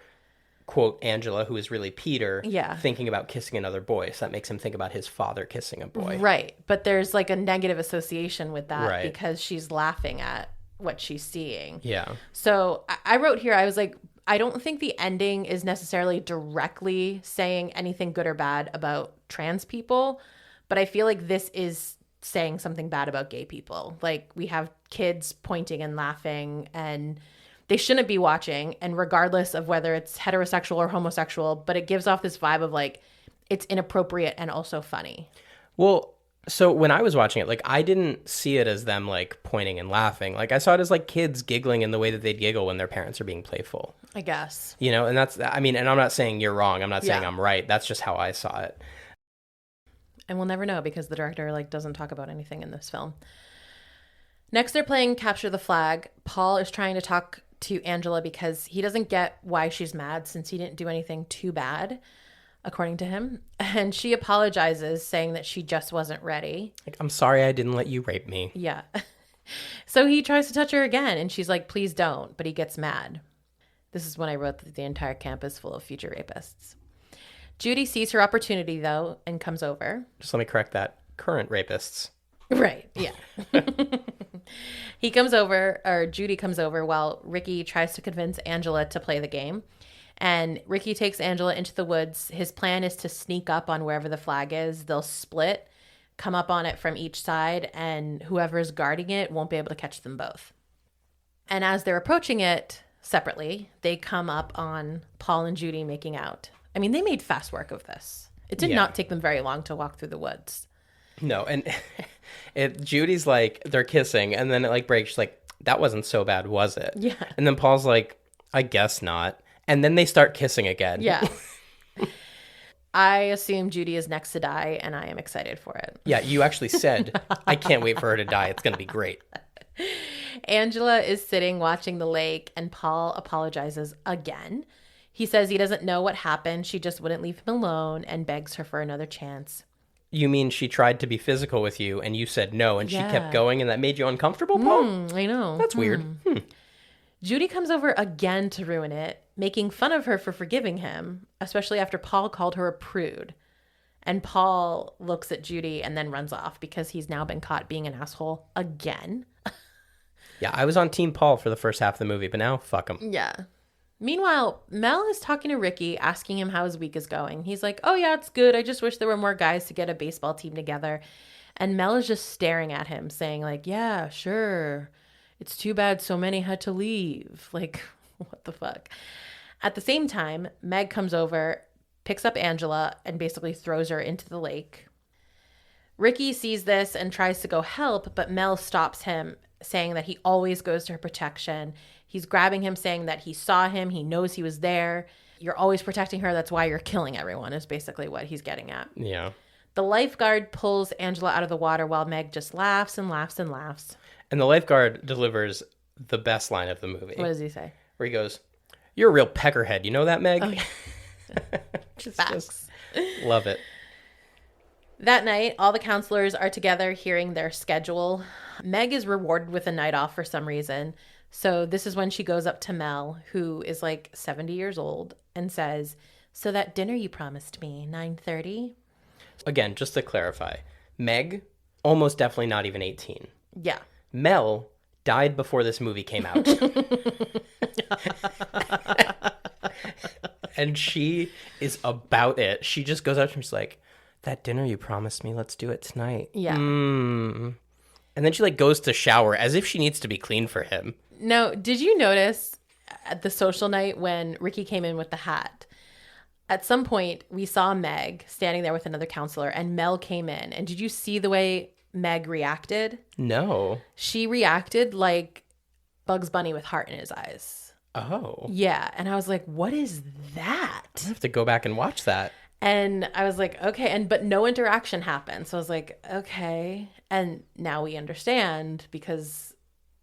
quote, Angela, who is really Peter, thinking about kissing another boy. So that makes him think about his father kissing a boy. Right. But there's like a negative association with that because she's laughing at what she's seeing. Yeah. So I wrote here, I was like, I don't think the ending is necessarily directly saying anything good or bad about trans people, but I feel like this is saying something bad about gay people. Like, we have kids pointing and laughing, and they shouldn't be watching, and regardless of whether it's heterosexual or homosexual, but it gives off this vibe of like it's inappropriate and also funny. Well, so when I was watching it, like, I didn't see it as them like pointing and laughing. Like, I saw it as like kids giggling in the way that they'd giggle when their parents are being playful, I guess. You know, and that's, I mean, and I'm not saying you're wrong. I'm not saying I'm right. That's just how I saw it. And we'll never know because the director like doesn't talk about anything in this film. Next, they're playing Capture the Flag. Paul is trying to talk to Angela because he doesn't get why she's mad since he didn't do anything too bad, according to him. And she apologizes, saying that she just wasn't ready. Like, I'm sorry I didn't let you rape me. Yeah. So he tries to touch her again, and she's like, please don't. But he gets mad. This is when I wrote that the entire camp is full of future rapists. Judy sees her opportunity, though, and comes over. Just let me correct that. Current rapists. Right, yeah. He comes over, or Judy comes over, while Ricky tries to convince Angela to play the game. And Ricky takes Angela into the woods. His plan is to sneak up on wherever the flag is. They'll split, come up on it from each side, and whoever's guarding it won't be able to catch them both. And as they're approaching it separately, they come up on Paul and Judy making out. I mean, they made fast work of this. It did not take them very long to walk through the woods. No, and Judy's like, they're kissing, and then it like breaks. She's like, that wasn't so bad, was it? Yeah. And then Paul's like, I guess not. And then they start kissing again. Yeah. I assume Judy is next to die, and I am excited for it. Yeah, you actually said, I can't wait for her to die. It's going to be great. Angela is sitting watching the lake, and Paul apologizes again. He says he doesn't know what happened. She just wouldn't leave him alone and begs her for another chance. You mean she tried to be physical with you and you said no and she kept going and that made you uncomfortable, Paul? I know. That's weird. Judy comes over again to ruin it, making fun of her for forgiving him, especially after Paul called her a prude. And Paul looks at Judy and then runs off because he's now been caught being an asshole again. Yeah, I was on Team Paul for the first half of the movie, but now fuck him. Yeah. Meanwhile, Mel is talking to Ricky, asking him how his week is going. He's like, oh yeah, it's good. I just wish there were more guys to get a baseball team together. And Mel is just staring at him saying like, yeah, sure. It's too bad so many had to leave. Like, what the fuck? At the same time, Meg comes over, picks up Angela, and basically throws her into the lake. Ricky sees this and tries to go help, but Mel stops him, saying that he always goes to her protection. He's grabbing him, saying that he saw him. He knows he was there. You're always protecting her. That's why you're killing everyone, is basically what he's getting at. Yeah. The lifeguard pulls Angela out of the water while Meg just laughs and laughs and laughs. And the lifeguard delivers the best line of the movie. What does he say? Where he goes, "You're a real peckerhead. You know that, Meg?" Oh, yeah. Facts. Love it. That night, all the counselors are together hearing their schedule. Meg is rewarded with a night off for some reason. So this is when she goes up to Mel, who is like 70 years old, and says, so that dinner you promised me, 9:30? Again, just to clarify, Meg, almost definitely not even 18. Yeah. Mel died before this movie came out. And she is about it. She just goes up and she's like, that dinner you promised me, let's do it tonight. Yeah. And then she like goes to shower as if she needs to be clean for him. Now, did you notice at the social night when Ricky came in with the hat? At some point, we saw Meg standing there with another counselor, and Mel came in. And did you see the way Meg reacted? No. She reacted like Bugs Bunny with heart in his eyes. Oh. Yeah. And I was like, what is that? I have to go back and watch that. And I was like, okay. But no interaction happened. So I was like, okay. And now we understand because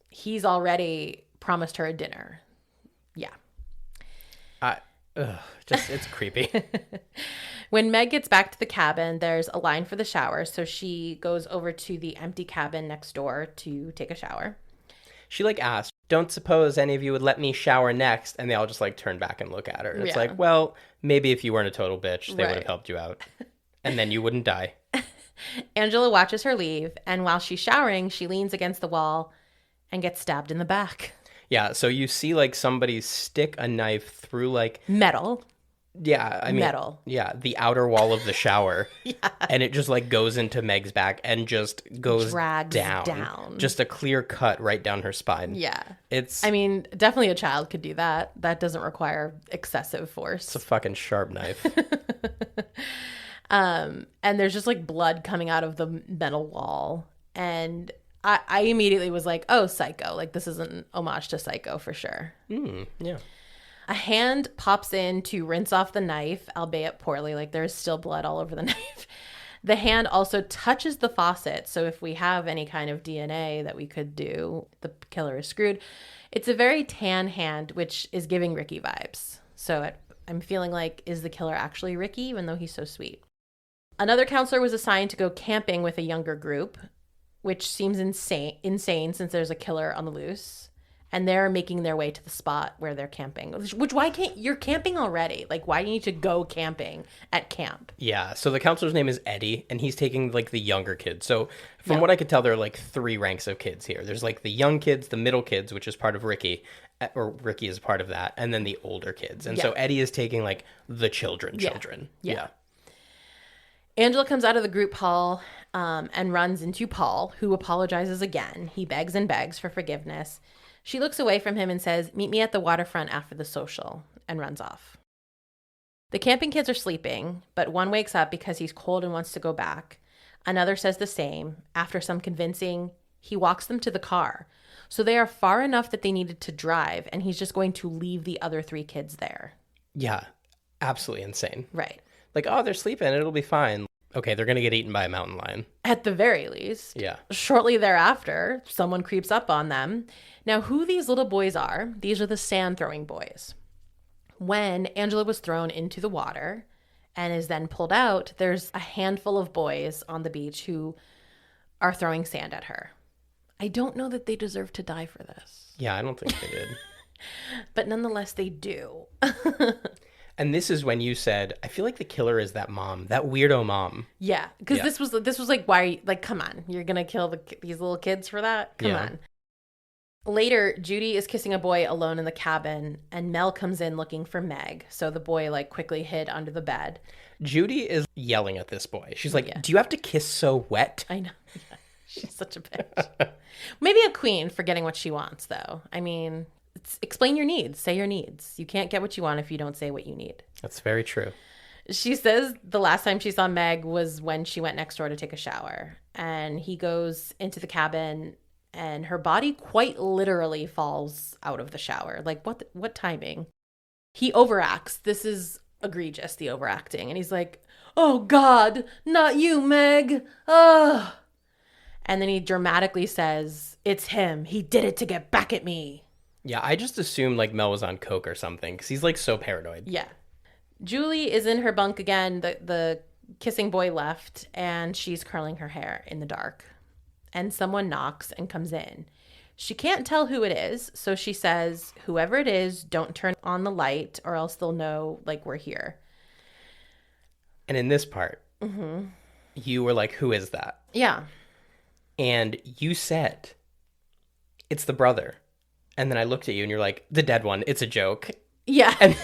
he's already promised her a dinner. Yeah. It's creepy. When Meg gets back to the cabin, there's a line for the shower. So she goes over to the empty cabin next door to take a shower. She like asked, don't suppose any of you would let me shower next? And they all just like turn back and look at her. It's like, well, maybe if you weren't a total bitch, they would have helped you out. And then you wouldn't die. Angela watches her leave. And while she's showering, she leans against the wall and gets stabbed in the back. Yeah, so you see like somebody stick a knife through like metal. Yeah, I mean metal. Yeah, the outer wall of the shower. Yeah. And it just like goes into Meg's back and just goes drags down. Just a clear cut right down her spine. Yeah. I mean, definitely a child could do that. That doesn't require excessive force. It's a fucking sharp knife. And there's just like blood coming out of the metal wall. And I immediately was like, oh, Psycho. Like, this is an homage to Psycho for sure. Yeah. A hand pops in to rinse off the knife, albeit poorly. Like, there's still blood all over the knife. The hand also touches the faucet. So if we have any kind of DNA that we could do, the killer is screwed. It's a very tan hand, which is giving Ricky vibes. So I'm feeling like, is the killer actually Ricky, even though he's so sweet? Another counselor was assigned to go camping with a younger group, which seems insane since there's a killer on the loose. And they're making their way to the spot where they're camping. Which, why can't, you're camping already. Like, why do you need to go camping at camp? Yeah, so the counselor's name is Eddie, and he's taking, like, the younger kids. So from what I could tell, there are, like, 3 ranks of kids here. There's, like, the young kids, the middle kids, which is part of Ricky, or Ricky is part of that, and then the older kids. And so Eddie is taking, like, the children. Yeah. Angela comes out of the group hall and runs into Paul, who apologizes again. He begs and begs for forgiveness. She looks away from him and says, meet me at the waterfront after the social, and runs off. The camping kids are sleeping, but one wakes up because he's cold and wants to go back. Another says the same. After some convincing, he walks them to the car. So they are far enough that they needed to drive, and he's just going to leave the other 3 kids there. Yeah, absolutely insane. Right. Like, oh, they're sleeping. It'll be fine. Okay, they're going to get eaten by a mountain lion. At the very least. Yeah. Shortly thereafter, someone creeps up on them. Now, who these little boys are, these are the sand-throwing boys. When Angela was thrown into the water and is then pulled out, there's a handful of boys on the beach who are throwing sand at her. I don't know that they deserve to die for this. Yeah, I don't think they did. But nonetheless, they do. And this is when you said, I feel like the killer is that mom, that weirdo mom. Yeah, because this was like, why, like, come on, you're going to kill these little kids for that? Come on. Later, Judy is kissing a boy alone in the cabin, and Mel comes in looking for Meg. So the boy like quickly hid under the bed. Judy is yelling at this boy. She's like, do you have to kiss so wet? I know. Yeah. She's such a bitch. Maybe a queen for getting what she wants, though. I mean, explain your needs. Say your needs. You can't get what you want if you don't say what you need. That's very true. She says the last time she saw Meg was when she went next door to take a shower. And he goes into the cabin, and her body quite literally falls out of the shower. Like, what timing? He overacts. This is egregious, the overacting. And he's like, oh, God, not you, Meg. Ugh. And then he dramatically says, it's him. He did it to get back at me. Yeah, I just assumed like Mel was on coke or something because he's like so paranoid. Yeah. Julie is in her bunk again. The kissing boy left, and she's curling her hair in the dark. And someone knocks and comes in. She can't tell who it is, so she says, whoever it is, don't turn on the light or else they'll know, like, we're here. And in this part, you were like, who is that? Yeah. And you said, it's the brother. And then I looked at you and you're like, the dead one, it's a joke. Yeah. And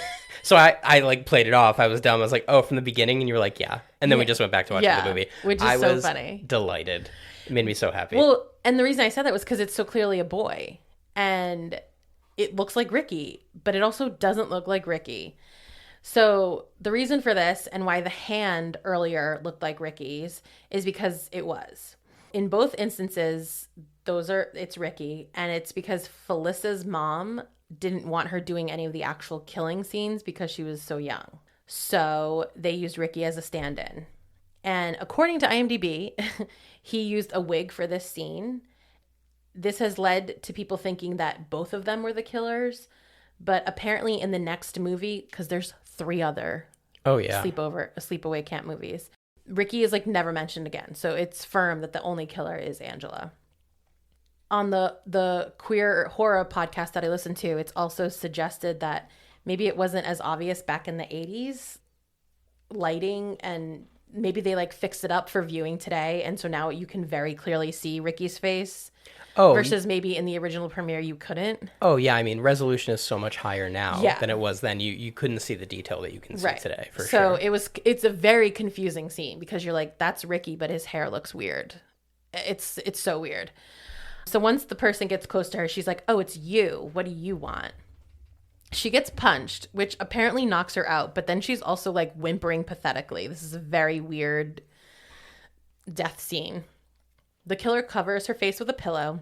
so I like played it off. I was dumb. I was like, oh, from the beginning? And you were like, yeah. And then we just went back to watching the movie. Which is so funny. Delighted. It made me so happy. Well, and the reason I said that was because it's so clearly a boy. And it looks like Ricky, but it also doesn't look like Ricky. So the reason for this and why the hand earlier looked like Ricky's is because it was. In both instances, it's Ricky, and it's because Felicia's mom didn't want her doing any of the actual killing scenes because she was so young. So they used Ricky as a stand-in. And according to IMDb, he used a wig for this scene. This has led to people thinking that both of them were the killers. But apparently in the next movie, because there's 3 other Sleepaway Camp movies, Ricky is like never mentioned again. So it's firm that the only killer is Angela. On the queer horror podcast that I listened to, it's also suggested that maybe it wasn't as obvious back in the 80s, lighting, and maybe they like fixed it up for viewing today. And so now you can very clearly see Ricky's face. Versus maybe in the original premiere you couldn't. Oh, yeah. I mean, resolution is so much higher now than it was then. You couldn't see the detail that you can see today, for sure. So it's a very confusing scene because you're like, that's Ricky, but his hair looks weird. It's so weird. So once the person gets close to her, she's like, oh, it's you. What do you want? She gets punched, which apparently knocks her out. But then she's also like whimpering pathetically. This is a very weird death scene. The killer covers her face with a pillow,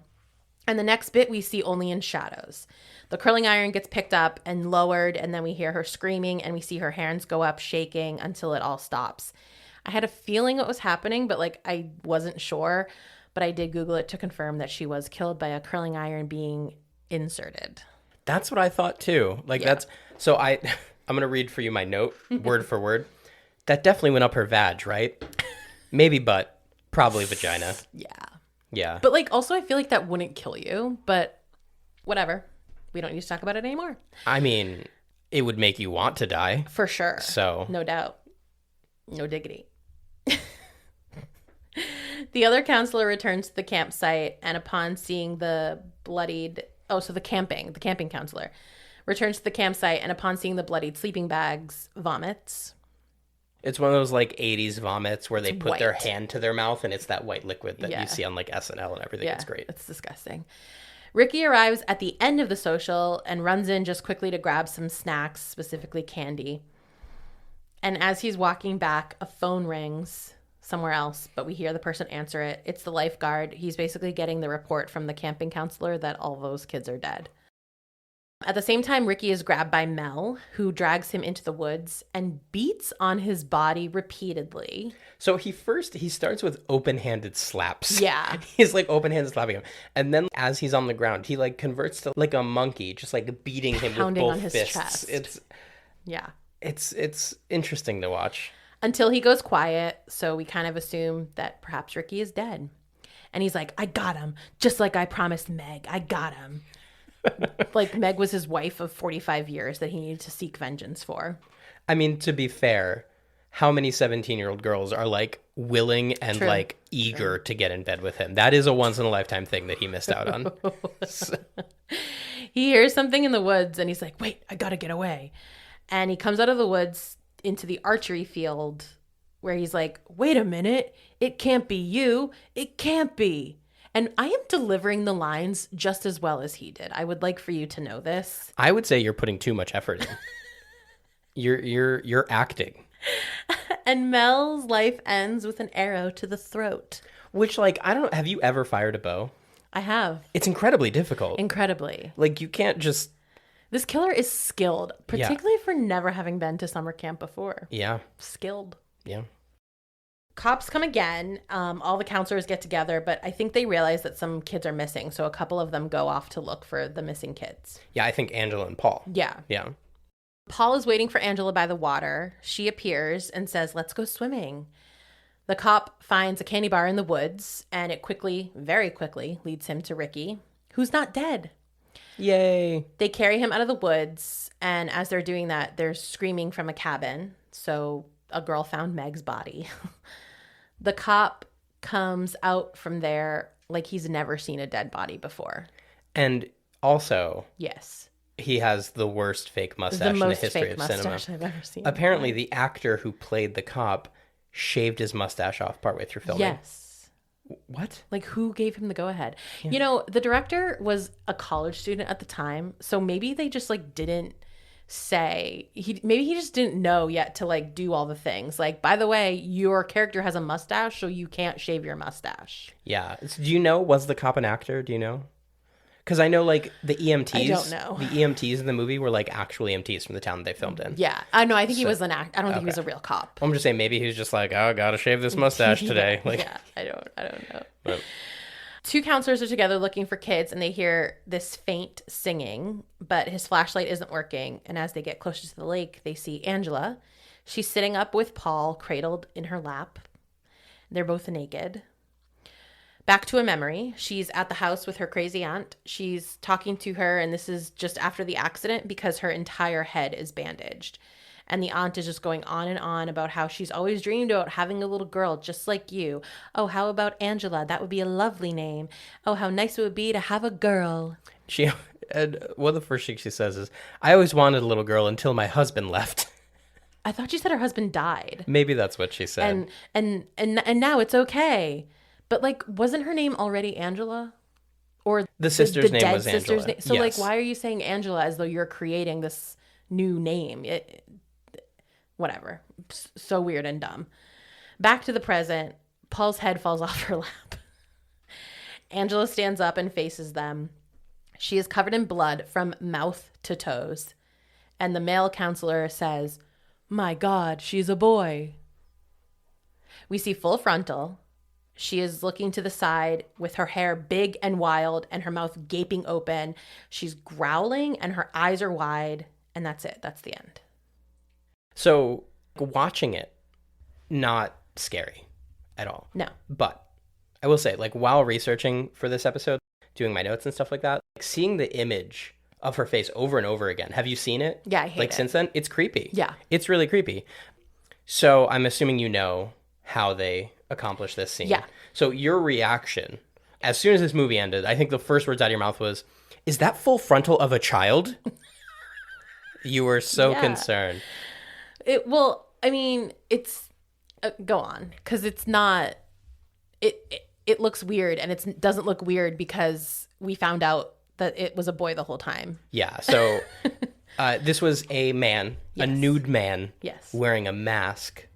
and the next bit we see only in shadows. The curling iron gets picked up and lowered, and then we hear her screaming, and we see her hands go up, shaking until it all stops. I had a feeling what was happening, but like I wasn't sure, but I did Google it to confirm that she was killed by a curling iron being inserted. That's what I thought too. That's so I'm going to read for you my note, word for word. That definitely went up her vag, right? Maybe butt. Probably vagina. Yeah. But like also I feel like that wouldn't kill you, but whatever. We don't need to talk about it anymore. I mean, it would make you want to die. For sure. So. No doubt. No diggity. The other counselor returns to the campsite, and upon seeing the camping counselor returns to the campsite, and upon seeing the bloodied sleeping bags, vomits. It's one of those like 80s vomits where they put their hand to their mouth and it's that white liquid that you see on like SNL and everything. Yeah, it's great. It's disgusting. Ricky arrives at the end of the social and runs in just quickly to grab some snacks, specifically candy. And as he's walking back, a phone rings somewhere else, but we hear the person answer it. It's the lifeguard. He's basically getting the report from the camping counselor that all those kids are dead. At the same time, Ricky is grabbed by Mel, who drags him into the woods and beats on his body repeatedly. So he starts with open-handed slaps. Yeah. He's like open-handed slapping him. And then as he's on the ground, he like converts to like a monkey, just like beating him with both fists. Chest. It's interesting to watch. Until he goes quiet, so we kind of assume that perhaps Ricky is dead. And he's like, I got him, just like I promised Meg. I got him. Like Meg was his wife of 45 years that he needed to seek vengeance for. I mean, to be fair, how many 17-year-old girls are like willing and True. like eager to get in bed with him. That is a once in a lifetime thing that he missed out on. He hears something in the woods and he's like, wait, I gotta get away. And he comes out of the woods into the archery field where he's like, wait a minute, it can't be you. It can't be. And I am delivering the lines just as well as he did. I would like for you to know this. I would say you're putting too much effort in. You're acting. And Mel's life ends with an arrow to the throat. Which, like, I don't know. Have you ever fired a bow? I have. It's incredibly difficult. Incredibly. Like, you can't just... This killer is skilled, particularly for never having been to summer camp before. Yeah. Skilled. Yeah. Cops come again. All the counselors get together, but I think they realize that some kids are missing. So a couple of them go off to look for the missing kids. Yeah, I think Angela and Paul. Yeah. Yeah. Paul is waiting for Angela by the water. She appears and says, let's go swimming. The cop finds a candy bar in the woods, and it quickly, very quickly, leads him to Ricky, who's not dead. Yay. They carry him out of the woods, and as they're doing that, they're screaming from a cabin. So a girl found Meg's body. The cop comes out from there like he's never seen a dead body before. And also... Yes. He has the worst fake mustache in the history of cinema. I've ever seen. Apparently, the actor who played the cop shaved his mustache off partway through filming. Yes. What? Like, who gave him the go-ahead? Yeah. You know, the director was a college student at the time, so maybe they just, like, didn't say... Maybe he just didn't know yet to, like, do all the things. Like, by the way, your character has a mustache, so you can't shave your mustache. Yeah. Do you know, was the cop an actor? Do you know? Because I know, like, the EMTs... I don't know. The EMTs in the movie were, like, actual EMTs from the town that they filmed in. Yeah. I know. I think he was an actor. I don't think he was a real cop. I'm just saying maybe he was just like, oh, gotta shave this mustache today. Like, yeah. I don't know. But... Two counselors are together looking for kids, and they hear this faint singing, but his flashlight isn't working. And as they get closer to the lake, they see Angela. She's sitting up with Paul, cradled in her lap. They're both naked. Back to a memory. She's at the house with her crazy aunt. She's talking to her, and this is just after the accident because her entire head is bandaged. And the aunt is just going on and on about how she's always dreamed about having a little girl just like you. Oh, how about Angela? That would be a lovely name. Oh, how nice it would be to have a girl. And one of the first things she says is, I always wanted a little girl until my husband left. I thought she said her husband died. Maybe that's what she said. And now it's okay. But, like, wasn't her name already Angela? Or the sister's name was Angela. So, yes. like, why are you saying Angela as though you're creating this new name? Whatever. So weird and dumb. Back to the present. Paul's head falls off her lap. Angela stands up and faces them. She is covered in blood from mouth to toes. And the male counselor says, "My God, she's a boy." We see full frontal. She is looking to the side with her hair big and wild and her mouth gaping open. She's growling and her eyes are wide. And that's it. That's the end. So watching it, not scary at all. No. But I will say, like, while researching for this episode, doing my notes and stuff like that, like, seeing the image of her face over and over again. Have you seen it? Yeah, I hate it. Like, since then? It's creepy. Yeah. It's really creepy. So I'm assuming you know how they accomplish this scene. Yeah. So your reaction, as soon as this movie ended, I think the first words out of your mouth was, is that full frontal of a child? You were so concerned. Well, I mean, it's... go on. Because it's not... It looks weird, and it doesn't look weird because we found out that it was a boy the whole time. Yeah, so this was a man, a nude man, wearing a mask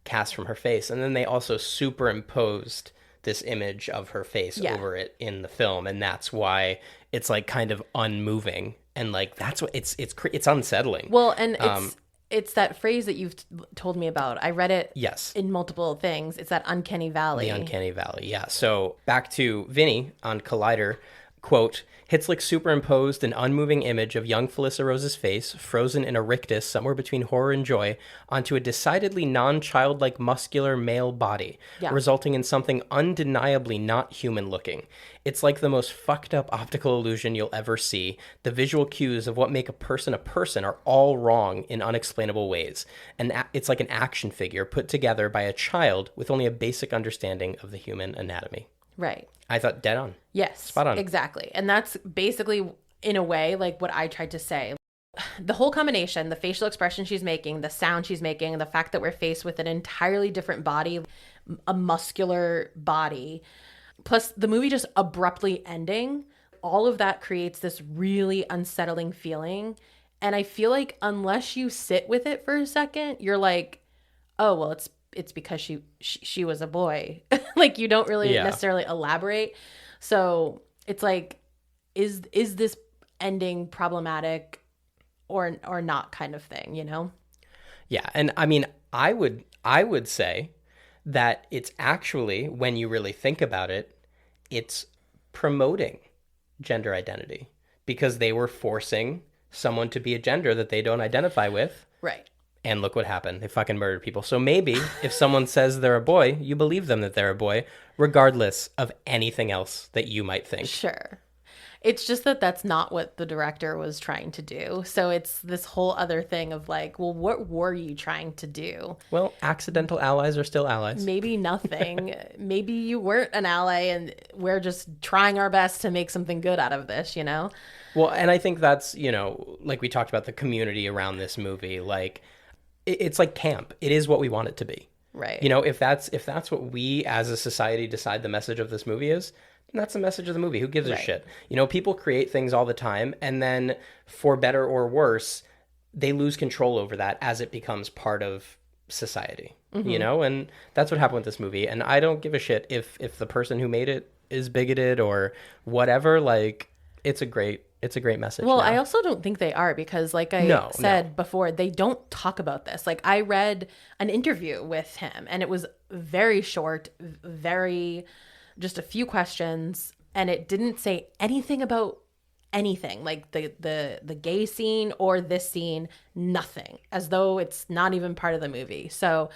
cast from her face. And then they also superimposed this image of her face over it in the film. And that's why it's, like, kind of unmoving. And, like, that's what it's unsettling. Well, and it's that phrase that you've told me about. I read it in multiple things. It's that uncanny valley. The uncanny valley, yeah. So back to Vinny on Collider. quote, Hitzlick superimposed an unmoving image of young Felissa Rose's face, frozen in a rictus somewhere between horror and joy, onto a decidedly non-childlike muscular male body, resulting in something undeniably not human-looking. It's like the most fucked up optical illusion you'll ever see. The visual cues of what make a person are all wrong in unexplainable ways. And it's like an action figure put together by a child with only a basic understanding of the human anatomy. Right. I thought dead on. Yes. Spot on. Exactly. And that's basically, in a way, like what I tried to say. The whole combination, the facial expression she's making, the sound she's making, the fact that we're faced with an entirely different body, a muscular body, plus the movie just abruptly ending, all of that creates this really unsettling feeling. And I feel like unless you sit with it for a second, you're like, oh, well, it's because she was a boy. Like, you don't really necessarily elaborate. So it's like, is this ending problematic or not, kind of thing, you know? Yeah. And I mean, I would say that it's actually, when you really think about it, it's promoting gender identity, because they were forcing someone to be a gender that they don't identify with. Right. And look what happened. They fucking murdered people. So maybe if someone says they're a boy, you believe them that they're a boy, regardless of anything else that you might think. Sure. It's just that that's not what the director was trying to do. So it's this whole other thing of like, well, what were you trying to do? Well, accidental allies are still allies. Maybe nothing. Maybe you weren't an ally and we're just trying our best to make something good out of this, you know? Well, and I think that's, you know, like we talked about the community around this movie, like, it's like camp. It is what we want it to be. Right. You know, if that's what we as a society decide the message of this movie is, then that's the message of the movie. Who gives a shit? You know, people create things all the time, and then for better or worse, they lose control over that as it becomes part of society. Mm-hmm. You know, and that's what happened with this movie. And I don't give a shit if the person who made it is bigoted or whatever. Like, it's a great message. Well, now. I also don't think they are, because like I said before, they don't talk about this. Like, I read an interview with him and it was very short, very just a few questions, and it didn't say anything about anything, like the gay scene or this scene, nothing, as though it's not even part of the movie. So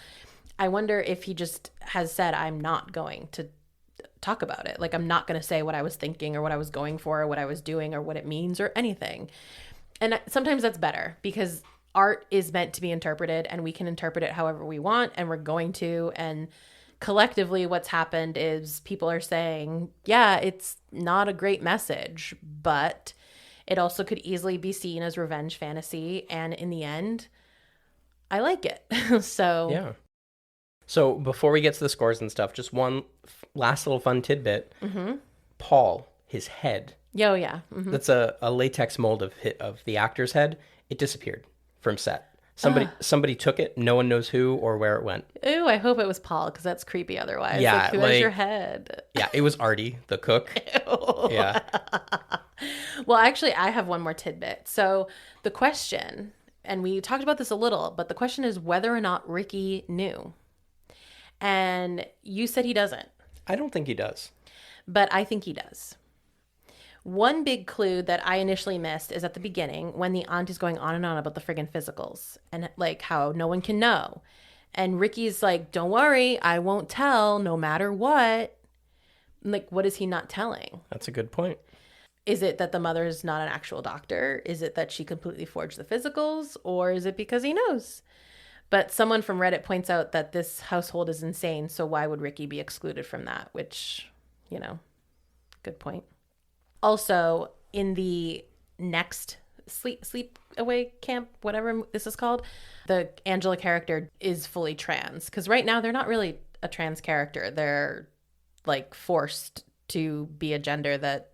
I wonder if he just has said, I'm not going to talk about it. Like, I'm not going to say what I was thinking or what I was going for or what I was doing or what it means or anything. And sometimes that's better, because art is meant to be interpreted and we can interpret it however we want, and we're going to. And collectively what's happened is people are saying, yeah, it's not a great message, but it also could easily be seen as revenge fantasy. And in the end, I like it. So yeah. So before we get to the scores and stuff, just one last little fun tidbit. Mm-hmm. Paul, his head. Oh, yeah. Mm-hmm. That's a latex mold of the actor's head. It disappeared from set. Somebody took it. No one knows who or where it went. Ooh, I hope it was Paul, because that's creepy otherwise. Yeah, like, who has your head? Yeah, it was Artie, the cook. Ew. Yeah. Well, actually, I have one more tidbit. So the question, and we talked about this a little, but the question is whether or not Ricky knew. And you said he doesn't. I don't think he does. But I think he does. One big clue that I initially missed is at the beginning, when the aunt is going on and on about the friggin' physicals and like how no one can know. And Ricky's like, don't worry, I won't tell no matter what. Like, what is he not telling? That's a good point. Is it that the mother is not an actual doctor? Is it that she completely forged the physicals? Or is it because he knows? But someone from Reddit points out that this household is insane, so why would Ricky be excluded from that? Which, you know, good point. Also, in the next Sleepaway Camp, whatever this is called, the Angela character is fully trans. Because right now, they're not really a trans character. They're, like, forced to be a gender that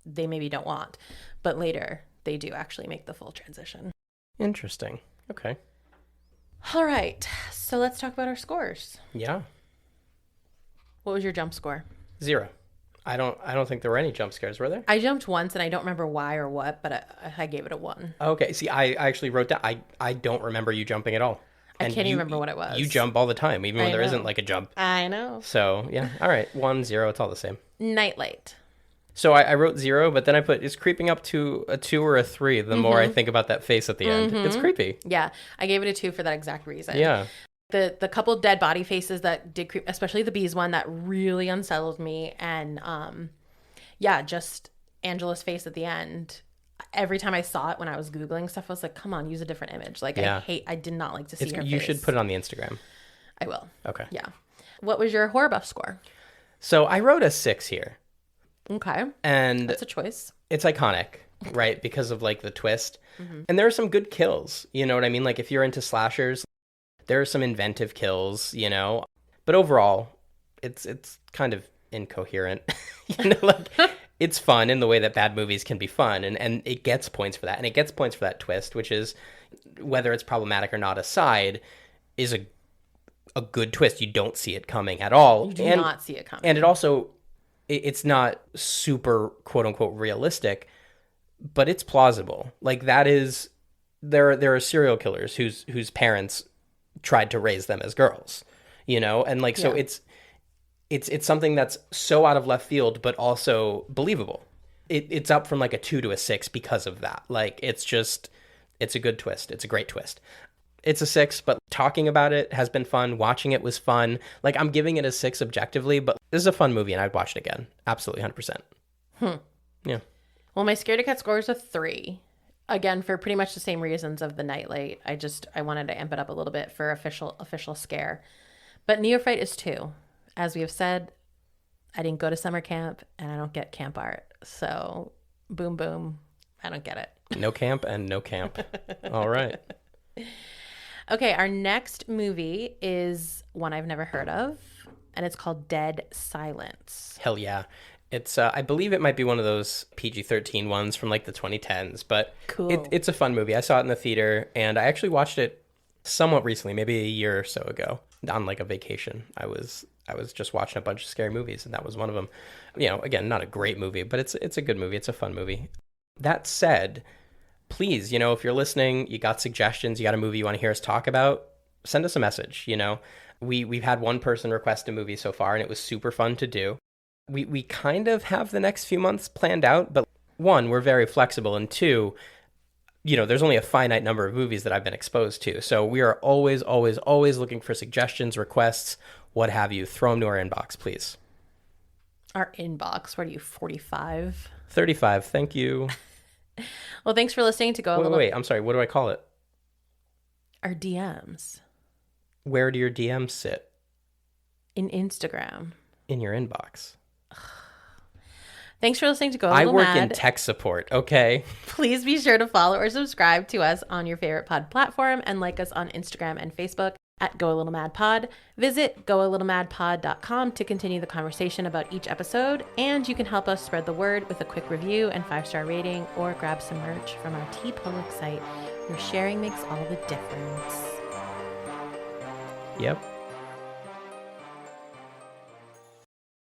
they maybe don't want. But later, they do actually make the full transition. Interesting. Okay. All right, so let's talk about our scores. Yeah. What was your jump score? 0. I don't think there were any jump scares, were there? I jumped once, and I don't remember why or what, but I gave it a 1. Okay, see, I actually wrote down, I don't remember you jumping at all. And I can't even remember what it was. You jump all the time, even when there isn't like a jump. I know. So, yeah, all right, 1, 0, it's all the same. Nightlight. So I wrote 0, but then I put it's creeping up to a 2 or a 3 the more I think about that face at the end. It's creepy. Yeah, I gave it a 2 for that exact reason. Yeah. The couple dead body faces that did creep, especially the bees one, that really unsettled me. And just Angela's face at the end. Every time I saw it when I was Googling stuff, I was like, come on, use a different image. Like, I did not like to see her face. You should put it on the Instagram. I will. Okay. Yeah. What was your horror buff score? So I wrote a 6 here. Okay. And that's a choice. It's iconic, right? Because of like the twist. And there are some good kills. You know what I mean? Like if you're into slashers, there are some inventive kills, you know. But overall, it's kind of incoherent. You know, like it's fun in the way that bad movies can be fun, and it gets points for that. And it gets points for that twist, which is, whether it's problematic or not aside, is a good twist. You don't see it coming at all. You do not see it coming. And it also, it's not super quote unquote realistic, but it's plausible. Like that is, there are serial killers whose parents tried to raise them as girls, you know? And like, so it's something that's so out of left field, but also believable. It's up from like a 2 to a 6 because of that. Like, it's a good twist. It's a great twist. It's a 6, but talking about it has been fun. Watching it was fun. Like, I'm giving it a 6 objectively, but this is a fun movie and I'd watch it again. Absolutely 100%. Yeah. Well, my Scaredy Cat score is a 3. Again, for pretty much the same reasons of the Nightlight. I wanted to amp it up a little bit for official scare. But Neophyte is 2. As we have said, I didn't go to summer camp and I don't get camp art. So boom, boom. I don't get it. No camp and no camp. All right. Okay. Our next movie is one I've never heard of, and it's called Dead Silence. Hell yeah. It's, I believe it might be one of those PG-13 ones from like the 2010s, but cool. It's a fun movie. I saw it in the theater and I actually watched it somewhat recently, maybe a year or so ago, on like a vacation. I was just watching a bunch of scary movies, and that was one of them. You know, again, not a great movie, but it's a good movie. It's a fun movie. That said, please, you know, if you're listening, you got suggestions, you got a movie you want to hear us talk about, send us a message. You know, we've had one person request a movie so far, and it was super fun to do. We kind of have the next few months planned out, but 1, we're very flexible, and 2, you know, there's only a finite number of movies that I've been exposed to. So we are always, always, always looking for suggestions, requests, what have you. Throw them to our inbox, please. Our inbox? What are you, 45? 35, thank you. Well, thanks for listening to Go Wait, I'm sorry. What do I call it? Our DMs. Where do your DMs sit? In Instagram. In your inbox. Thanks for listening to Go a Little Mad. I work in tech support, okay? Please be sure to follow or subscribe to us on your favorite pod platform and like us on Instagram and Facebook at Go a Little Mad Pod. Visit goalittlemadpod.com to continue the conversation about each episode, and you can help us spread the word with a quick review and 5-star rating, or grab some merch from our TeePublic site. Your sharing makes all the difference. Yep.